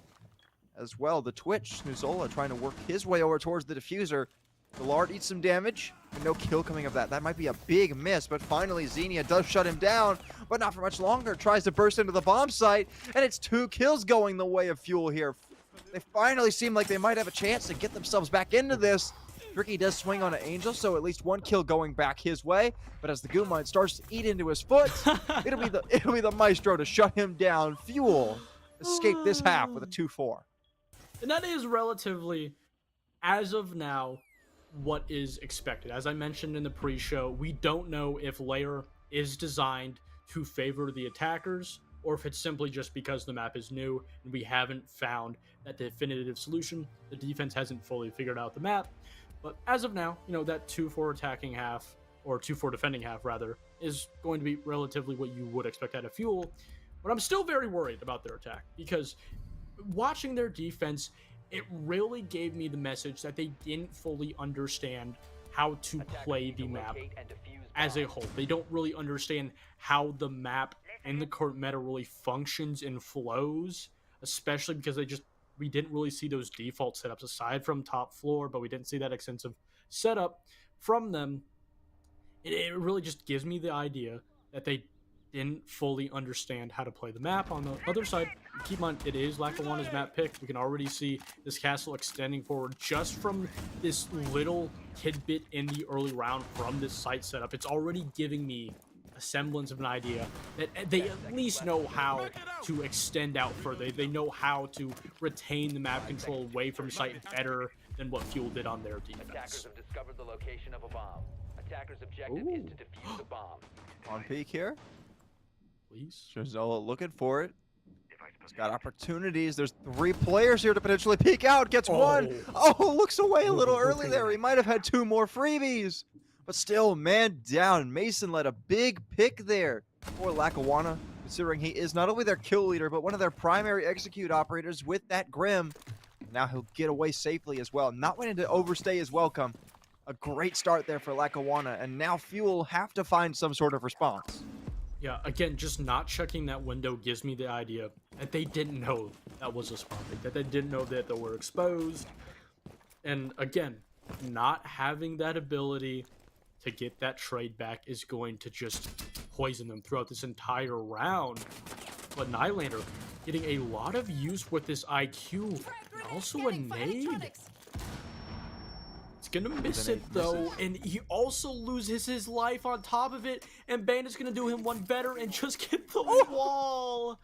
As well, the Twitch, Snuzola trying to work his way over towards the diffuser. Gallard eats some damage, and no kill coming of that. That might be a big miss, but finally Xenia does shut him down, but not for much longer. Tries to burst into the bomb site, and it's 2 kills going the way of Fuel here. They finally seem like they might have a chance to get themselves back into this. Ricky does swing on an Angel, so at least 1 kill going back his way. But as the Goo Mine starts to eat into his foot, it'll be the Maestro to shut him down. Fuel escape this half with a 2-4. And that is relatively, as of now, what is expected. As I mentioned in the pre-show, we don't know if Lair is designed to favor the attackers, or if it's simply just because the map is new and we haven't found that definitive solution. The defense hasn't fully figured out the map. But as of now, you know, that 2-4 attacking half, or 2-4 defending half rather, is going to be relatively what you would expect out of Fuel. But I'm still very worried about their attack, because watching their defense, it really gave me the message that they didn't fully understand how to play the map as a whole. They don't really understand how the map and the current meta really functions and flows, especially because we didn't really see those default setups aside from top floor, but we didn't see that extensive setup from them. It really just gives me the idea that they didn't fully understand how to play the map. On the other side, keep in mind, it is Lackawanna's map pick. We can already see this castle extending forward just from this little tidbit in the early round from this site setup. It's already giving me a a semblance of an idea that they at least know how to extend out further. They know how to retain the map control away from site better than what Fuel did on their Attackers defense. have discovered the location of a bomb. Attackers' objective is to defuse the bomb. On peak here. Please. Zola looking for it. He's got opportunities. There's 3 players here to potentially peek out. Gets one. Oh, looks away a little early there. He might have had 2 more freebies. But still, man down. Mason led a big pick there for Lackawanna, considering he is not only their kill leader, but one of their primary execute operators with that Grim. Now he'll get away safely as well. Not wanting to overstay his welcome. A great start there for Lackawanna, and now Fuel have to find some sort of response. Yeah, again, just not checking that window gives me the idea that they didn't know that was a spawn pick, that they didn't know that they were exposed. And again, not having that ability to get that trade back is going to just poison them throughout this entire round. But Nylander getting a lot of use with this IQ, and also a nade. It's gonna miss it though, and he also loses his life on top of it, and Bandit's gonna do him one better and just get the wall.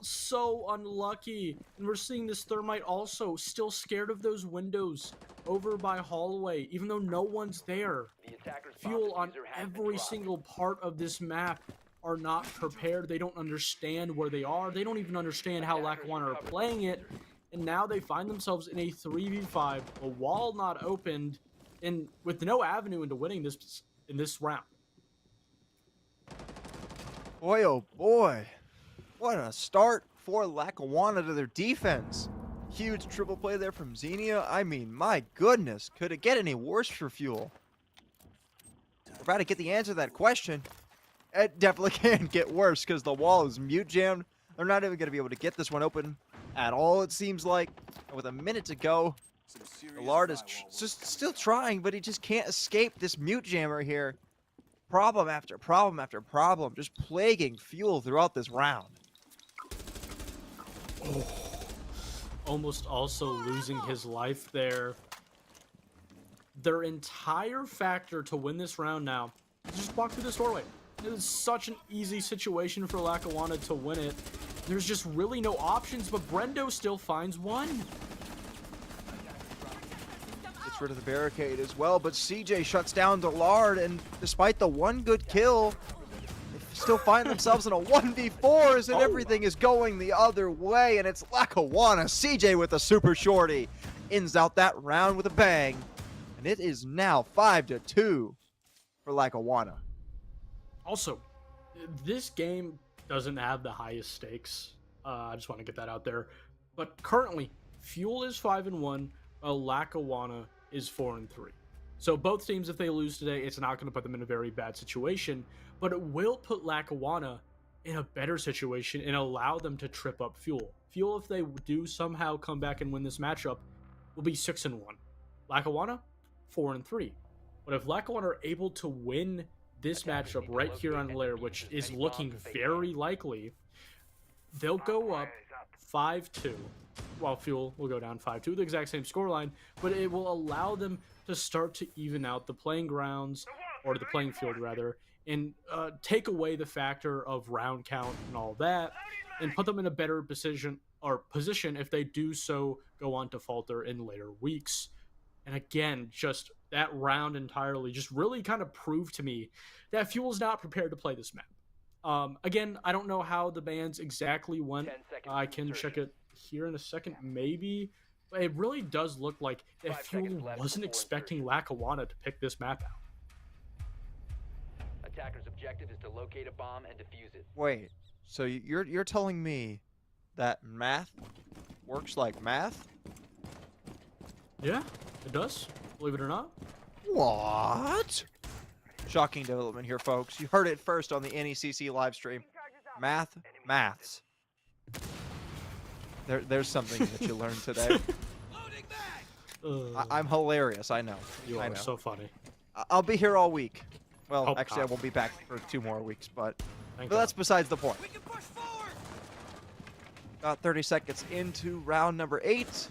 So unlucky. And we're seeing this Thermite also still scared of those windows over by hallway, even though no one's there. The attacker's bomb Fuel on diffuser has been every dropped. single part of this map are not prepared. They don't understand where they are. They don't even understand how Lackawanna are playing it. And now they find themselves in a 3v5, a wall not opened, and with no avenue into winning this in this round. Boy, oh boy. What a start for Lackawanna to their defense. Huge triple play there from Xenia. I mean, my goodness. Could it get any worse for Fuel? We're about to get the answer to that question. It definitely can get worse because the wall is mute jammed. They're not even going to be able to get this one open at all, it seems like. And with a minute to go, Lard is just still trying, but he just can't escape this mute jammer here. Problem after problem after problem, just plaguing Fuel throughout this round. Almost also losing his life there. Their entire factor to win this round now is just walk through this doorway. It is such an easy situation for Lackawanna to win it. There's just really no options, but Brendo still finds one. Gets rid of the barricade as well, but CJ shuts down Delard, and despite the one good kill, they still find themselves in a 1v4s, and everything is going the other way, and it's Lackawanna. CJ with a super shorty ends out that round with a bang, and it is now 5-2 for Lackawanna. Also, this game doesn't have the highest stakes. I just want to get that out there. But currently, Fuel is 5-1, Lackawanna is 4-3. So both teams, if they lose today, it's not going to put them in a very bad situation, but it will put Lackawanna in a better situation and allow them to trip up Fuel. Fuel, if they do somehow come back and win this matchup, will be 6-1. Lackawanna, 4-3. But if Lackawanna are able to win this matchup right here on Lair, which is looking very likely, they'll go up 5-2, while Fuel will go down 5-2, the exact same scoreline, but it will allow them to start to even out the playing grounds, or the playing field rather, and take away the factor of round count and all that, and put them in a better position if they do so go on to falter in later weeks. And again, just that round entirely just really kind of proved to me that Fuel's not prepared to play this map. Again, I don't know how the bans exactly went. I can check it here in a second, maybe. But it really does look like that Fuel wasn't expecting Lackawanna to pick this map out. Attacker's objective is to locate a bomb and defuse it. Wait, so you're telling me that math works like math? Yeah, it does. Believe it or not. What? Shocking development here, folks. You heard it first on the NECC live stream. Maths. There's something that you learned today. I'm hilarious, I know. You I are know. so funny. I'll be here all week. Well, Hope actually, I not. won't be back for 2 more weeks, but Thank that's God. besides the point. About 30 seconds into round number 8.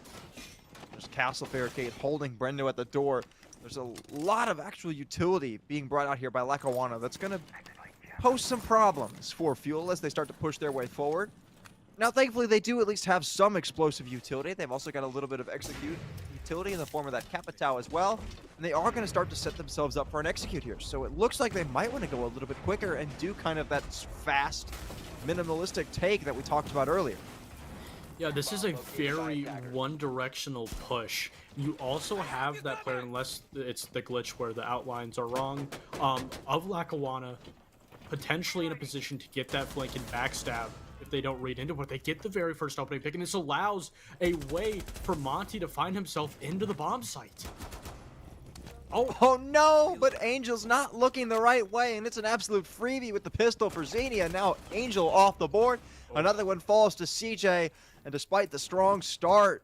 There's Castle Barricade holding Brendo at the door. There's a lot of actual utility being brought out here by Lackawanna that's going to pose some problems for Fuel as they start to push their way forward. Now, thankfully, they do at least have some explosive utility. They've also got a little bit of execute utility in the form of that Capitao as well. And they are going to start to set themselves up for an execute here. So it looks like they might want to go a little bit quicker and do kind of that fast, minimalistic take that we talked about earlier. Yeah, this is a very one-directional push. You also have that player, unless it's the glitch where the outlines are wrong, of Lackawanna potentially in a position to get that flank and backstab if they don't read into it. They get the very first opening pick, and this allows a way for Monty to find himself into the bomb site. Oh no, but Angel's not looking the right way, and it's an absolute freebie with the pistol for Xenia. Now Angel off the board. Another one falls to CJ, and despite the strong start,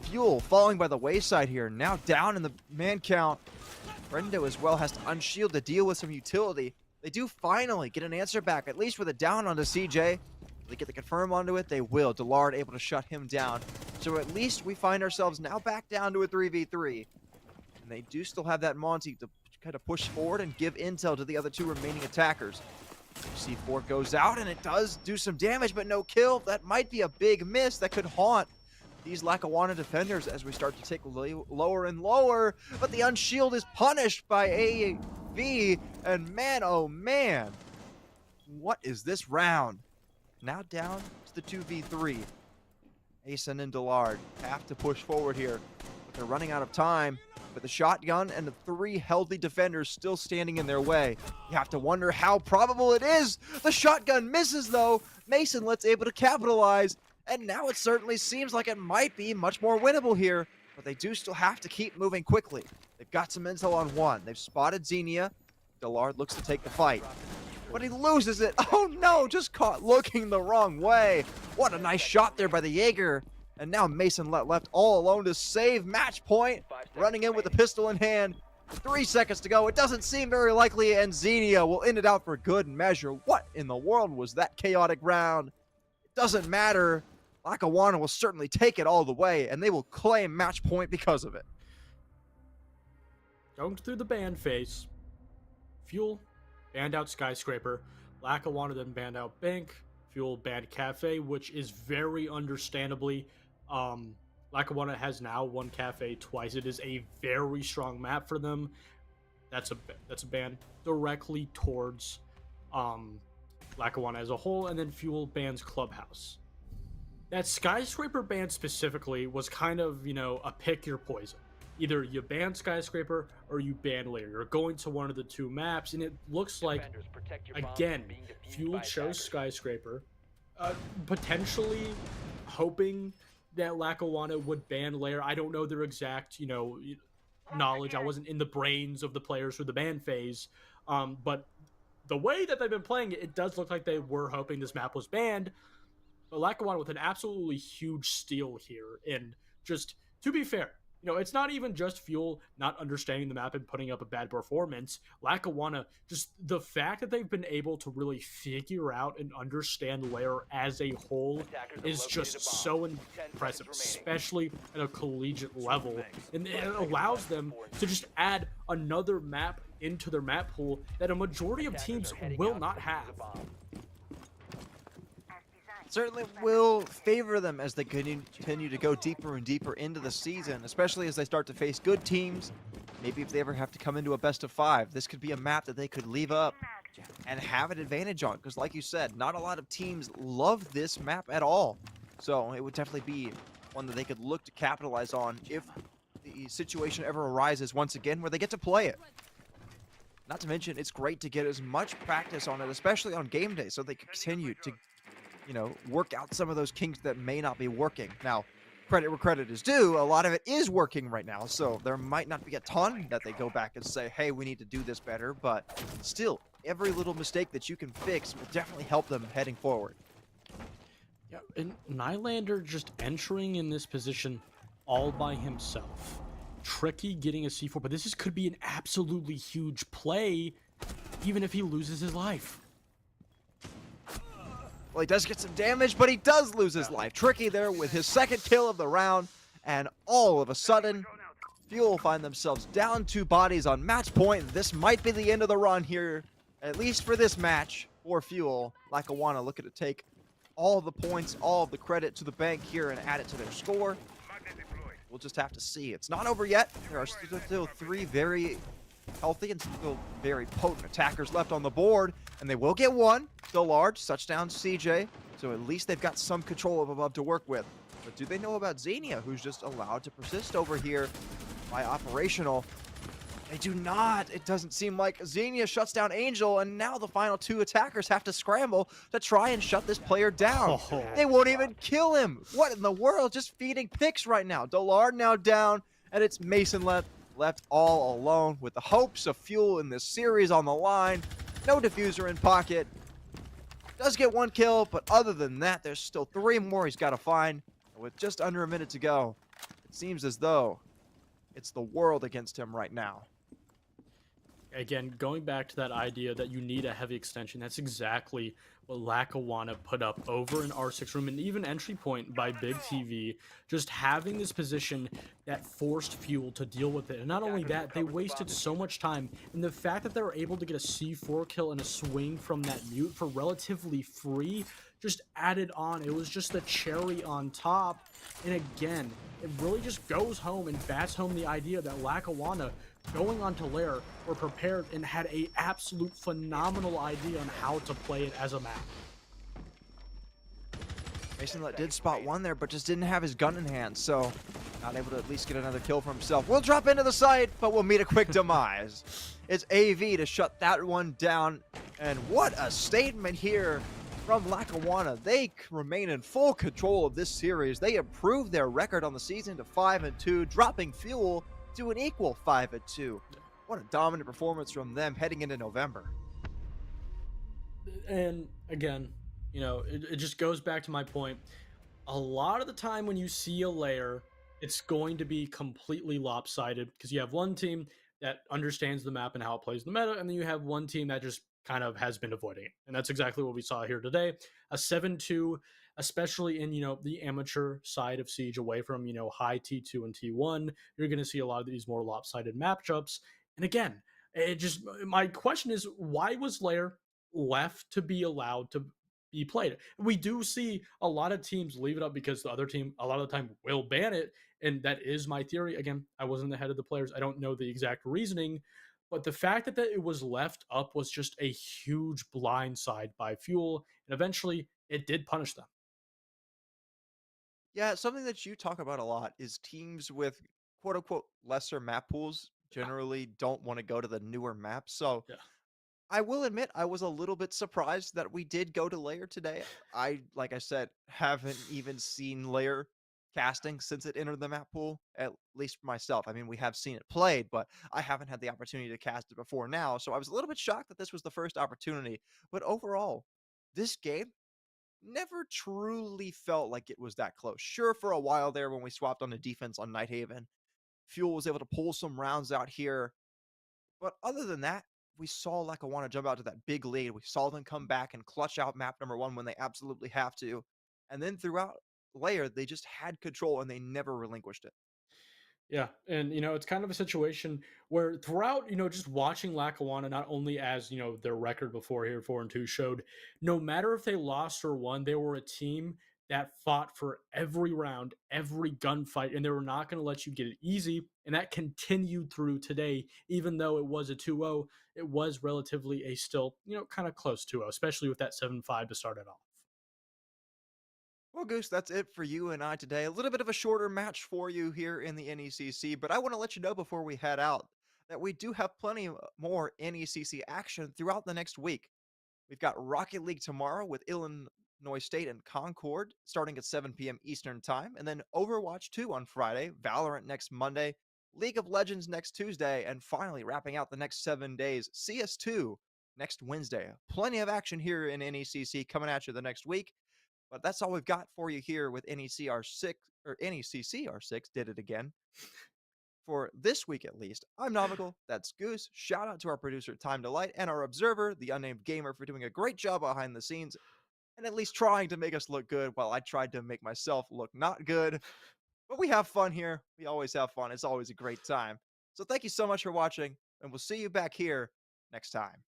Fuel falling by the wayside here. Now down in the man count. Brendo as well has to unshield to deal with some utility. They do finally get an answer back, at least with a down onto CJ. If they get the confirm onto it, they will. Dillard able to shut him down. So at least we find ourselves now back down to a 3v3. And they do still have that Monty to kind of push forward and give intel to the other two remaining attackers. C4 goes out, and it does do some damage, but no kill. That might be a big miss that could haunt these Lackawanna defenders as we start to take lower and lower. But the unshield is punished by AV, and man, oh man, what is this round? Now down to the 2v3. Asen and Dillard have to push forward here, but they're running out of time. With the shotgun and the three healthy defenders still standing in their way. You have to wonder how probable it is. The shotgun misses though. Mason let's able to capitalize. And now it certainly seems like it might be much more winnable here. But they do still have to keep moving quickly. They've got some intel on one. They've spotted Xenia. Dillard looks to take the fight. But he loses it. Oh no, just caught looking the wrong way. What a nice shot there by the Jaeger. And now Mason left all alone to save match point. Running in with a pistol in hand. 3 seconds to go. It doesn't seem very likely, and Xenia will end it out for good measure. What in the world was that chaotic round? It doesn't matter. Lackawanna will certainly take it all the way, and they will claim match point because of it. Going through the ban phase. Fuel banned out Skyscraper. Lackawanna then banned out Bank. Fuel banned Cafe, which is very understandably. Lackawanna has now won Cafe twice. It is a very strong map for them. That's a ban directly towards Lackawanna as a whole, and then Fuel bans Clubhouse. That Skyscraper ban specifically was kind of, a pick your poison. Either you ban Skyscraper or you ban Lair. You're going to one of the two maps, and it looks like, again, Fuel chose Skyscraper, potentially hoping that Lackawanna would ban Lair. I don't know their exact, knowledge. I wasn't in the brains of the players for the ban phase, but the way that they've been playing it, it does look like they were hoping this map was banned. But Lackawanna with an absolutely huge steal here, and just to be fair, it's not even just Fuel not understanding the map and putting up a bad performance. Lackawanna, just the fact that they've been able to really figure out and understand Lair as a whole is just so impressive, especially at a collegiate level. And it allows them to just add another map into their map pool that a majority of teams will not have. Certainly will favor them as they continue to go deeper and deeper into the season, especially as they start to face good teams. Maybe if they ever have to come into a best of 5, this could be a map that they could leave up and have an advantage on, because like you said, not a lot of teams love this map at all. So it would definitely be one that they could look to capitalize on if the situation ever arises once again where they get to play it. Not to mention, it's great to get as much practice on it, especially on game day, so they can continue to work out some of those kinks that may not be working. Now, credit where credit is due, a lot of it is working right now, so there might not be a ton that they go back and say, hey, we need to do this better, but still, every little mistake that you can fix will definitely help them heading forward. Yeah, and Nylander just entering in this position all by himself. Tricky getting a C4, but this could be an absolutely huge play, even if he loses his life. Well, he does get some damage, but he does lose his life. Tricky there with his second kill of the round, and all of a sudden, Fuel find themselves down 2 bodies on match point. This might be the end of the run here, at least for this match. for Fuel. Lackawanna looking to take all the points, all of the credit to the bank here and add it to their score. We'll just have to see. It's not over yet. There are still three very healthy and still very potent attackers left on the board, and they will get one. Still large, touchdown CJ. So at least they've got some control of above to work with. But do they know about Xenia, who's just allowed to persist over here by operational? They do not. It doesn't seem like Xenia shuts down Angel, and now the final two attackers have to scramble to try and shut this player down. Oh. They won't even kill him. What in the world? Just feeding picks right now. Dollard now down, and it's Mason left all alone with the hopes of Fuel in this series on the line. No diffuser in pocket. Does get one kill, but other than that, there's still three more he's got to find. And with just under a minute to go, it seems as though it's the world against him right now. Again, going back to that idea that you need a heavy extension, that's exactly what Lackawanna put up over in R6 room, and even entry point by Big TV, just having this position that forced Fuel to deal with it. And not only that, they wasted so much time, and the fact that they were able to get a C4 kill and a swing from that mute for relatively free just added on. It was just the cherry on top. And again, it really just goes home and bats home the idea that Lackawanna going on to Lair were prepared and had a absolute phenomenal idea on how to play it as a map. Mason did spot one there, but just didn't have his gun in hand, so not able to at least get another kill for himself. We'll drop into the site, but we'll meet a quick demise. It's AV to shut that one down, and what a statement here from Lackawanna. They remain in full control of this series. They improved their record on the season to 5-2, dropping Fuel to an equal 5-2. What a dominant performance from them heading into November. And again, you know, it just goes back to my point. A lot of the time when you see a layer, it's going to be completely lopsided because you have one team that understands the map and how it plays the meta, and then you have one team that just kind of has been avoiding it. And that's exactly what we saw here today. A 7-2, especially in, you know, the amateur side of Siege, away from, you know, high T2 and T1, you're going to see a lot of these more lopsided matchups. And again, it just, my question is, why was Lair left to be allowed to be played? We do see a lot of teams leave it up because the other team a lot of the time will ban it, and that is my theory. Again, I wasn't the head of the players, I don't know the exact reasoning, but the fact that it was left up was just a huge blindside by Fuel, and eventually it did punish them. Yeah, something that you talk about a lot is teams with quote unquote lesser map pools generally don't want to go to the newer maps. So Yeah. I will admit I was a little bit surprised that we did go to Layer today. Like I said, haven't even seen Layer casting since it entered the map pool, at least for myself. I mean, we have seen it played, but I haven't had the opportunity to cast it before now. So I was a little bit shocked that this was the first opportunity. But overall, this game never truly felt like it was that close. Sure, for a while there when we swapped on the defense on Nighthaven, Fuel was able to pull some rounds out here. But other than that, we saw Lackawanna jump out to that big lead. We saw them come back and clutch out map number one when they absolutely have to. And then throughout Layer, they just had control and they never relinquished it. Yeah, and you know, it's kind of a situation where throughout, you know, just watching Lackawanna, not only as, you know, their record before here, 4-2 showed, no matter if they lost or won, they were a team that fought for every round, every gunfight, and they were not going to let you get it easy. And that continued through today, even though it was a 2-0, it was relatively a still, you know, kind of close 2-0, especially with that 7-5 to start it off. Well, Goose, that's it for you and I today. A little bit of a shorter match for you here in the NECC, but I want to let you know before we head out that we do have plenty more NECC action throughout the next week. We've got Rocket League tomorrow with Illinois State and Concord starting at 7 p.m. Eastern Time, and then Overwatch 2 on Friday, Valorant next Monday, League of Legends next Tuesday, and finally wrapping out the next 7 days, CS2 next Wednesday. Plenty of action here in NECC coming at you the next week. But that's all we've got for you here with NECR6 or NECCR6 did it again. For this week at least, I'm Navigal, that's Goose. Shout out to our producer Time Delight and our observer, the unnamed gamer, for doing a great job behind the scenes and at least trying to make us look good while I tried to make myself look not good. But we have fun here. We always have fun. It's always a great time. So thank you so much for watching, and we'll see you back here next time.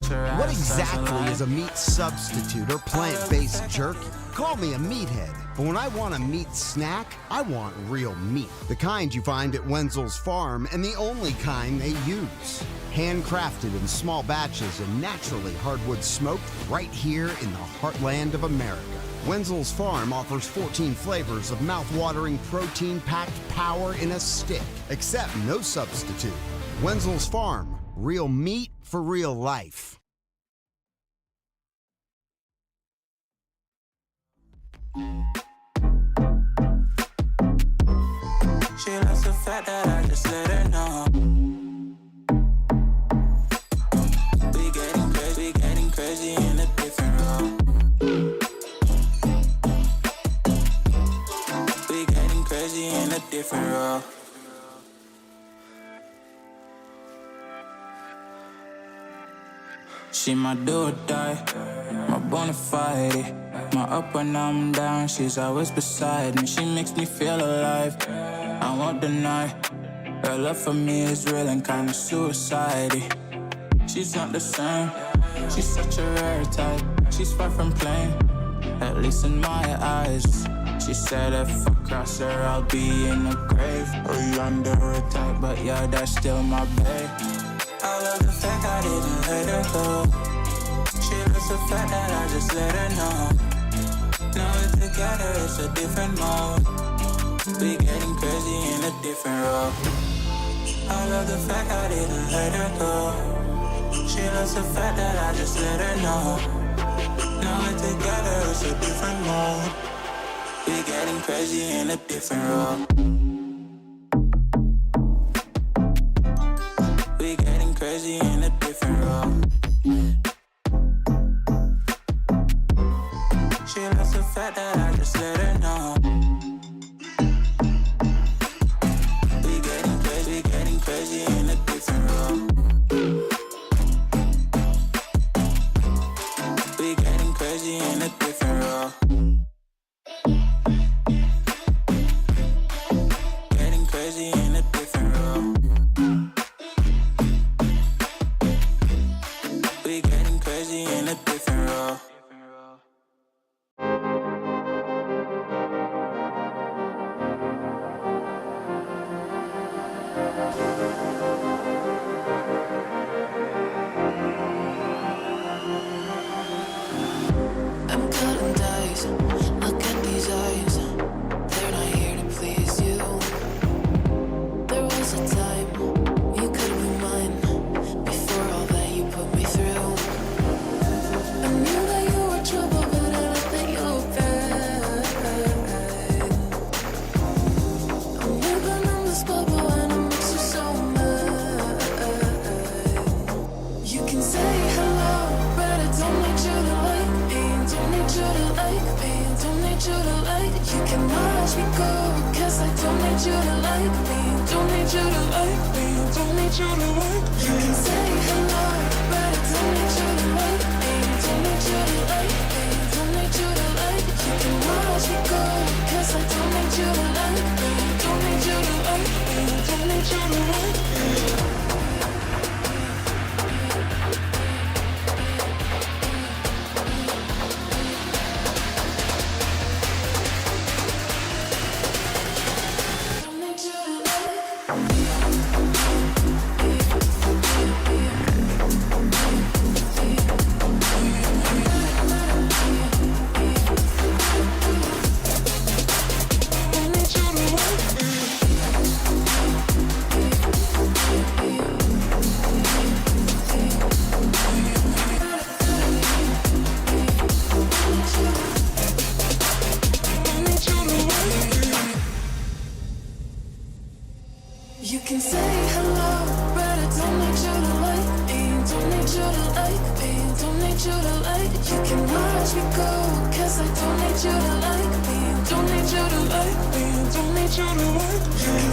What exactly is a meat substitute or plant-based jerky? Call me a meathead, but when I want a meat snack, I want real meat. The kind you find at Wenzel's Farm and the only kind they use. Handcrafted in small batches and naturally hardwood smoked right here in the heartland of America. Wenzel's Farm offers 14 flavors of mouth-watering protein-packed power in a stick, except no substitute. Wenzel's Farm, real meat for real life. She loves the fact that I just let her know. We getting crazy in a different role. We getting crazy in a different role. She my do or die, my bona fide. My up when I'm down, she's always beside me. She makes me feel alive, I won't deny. Her love for me is real and kinda suicide-y. She's not the same, she's such a rare type. She's far from plain, at least in my eyes. She said if I cross her, I'll be in the grave or under attack, but yeah, that's still my babe. I love the fact I didn't let her go. She loves the fact that I just let her know. Now we're together, it's a different mode. We getting crazy in a different role. I love the fact I didn't let her go. She loves the fact that I just let her know. Now we're together, it's a different mode. We getting crazy in a different role. We getting crazy in a different role. She loves the fact that I just let her know. We getting crazy in a different role. We getting crazy in a different role. Getting crazy in a different role. We getting crazy in a different role. I'm cutting dice. Look at these eyes. They're not here to please you. There was a time you could be mine. Before all that you put me through, I knew that you were trouble, but I don't think you were bad. I'm living in this bubble and it makes you so mad. You can say hello, but I don't need you to like me. Don't need you to like me. Don't need you to like. You can watch me go, 'cause I don't need you to like me. Don't need you to like me. Don't need you to like. You can say hello, but I don't need you to like me. Don't need you to like me. Don't need you to like. You can watch me go, 'cause I don't need you to like me. Don't need you to like me. Don't need you to like me. You can say hello, but I don't need you to like me. Don't need you to like me. Don't need you to like. You can watch me go, 'cause I don't need you to like me. Don't need you to like me. Don't need you to like. You can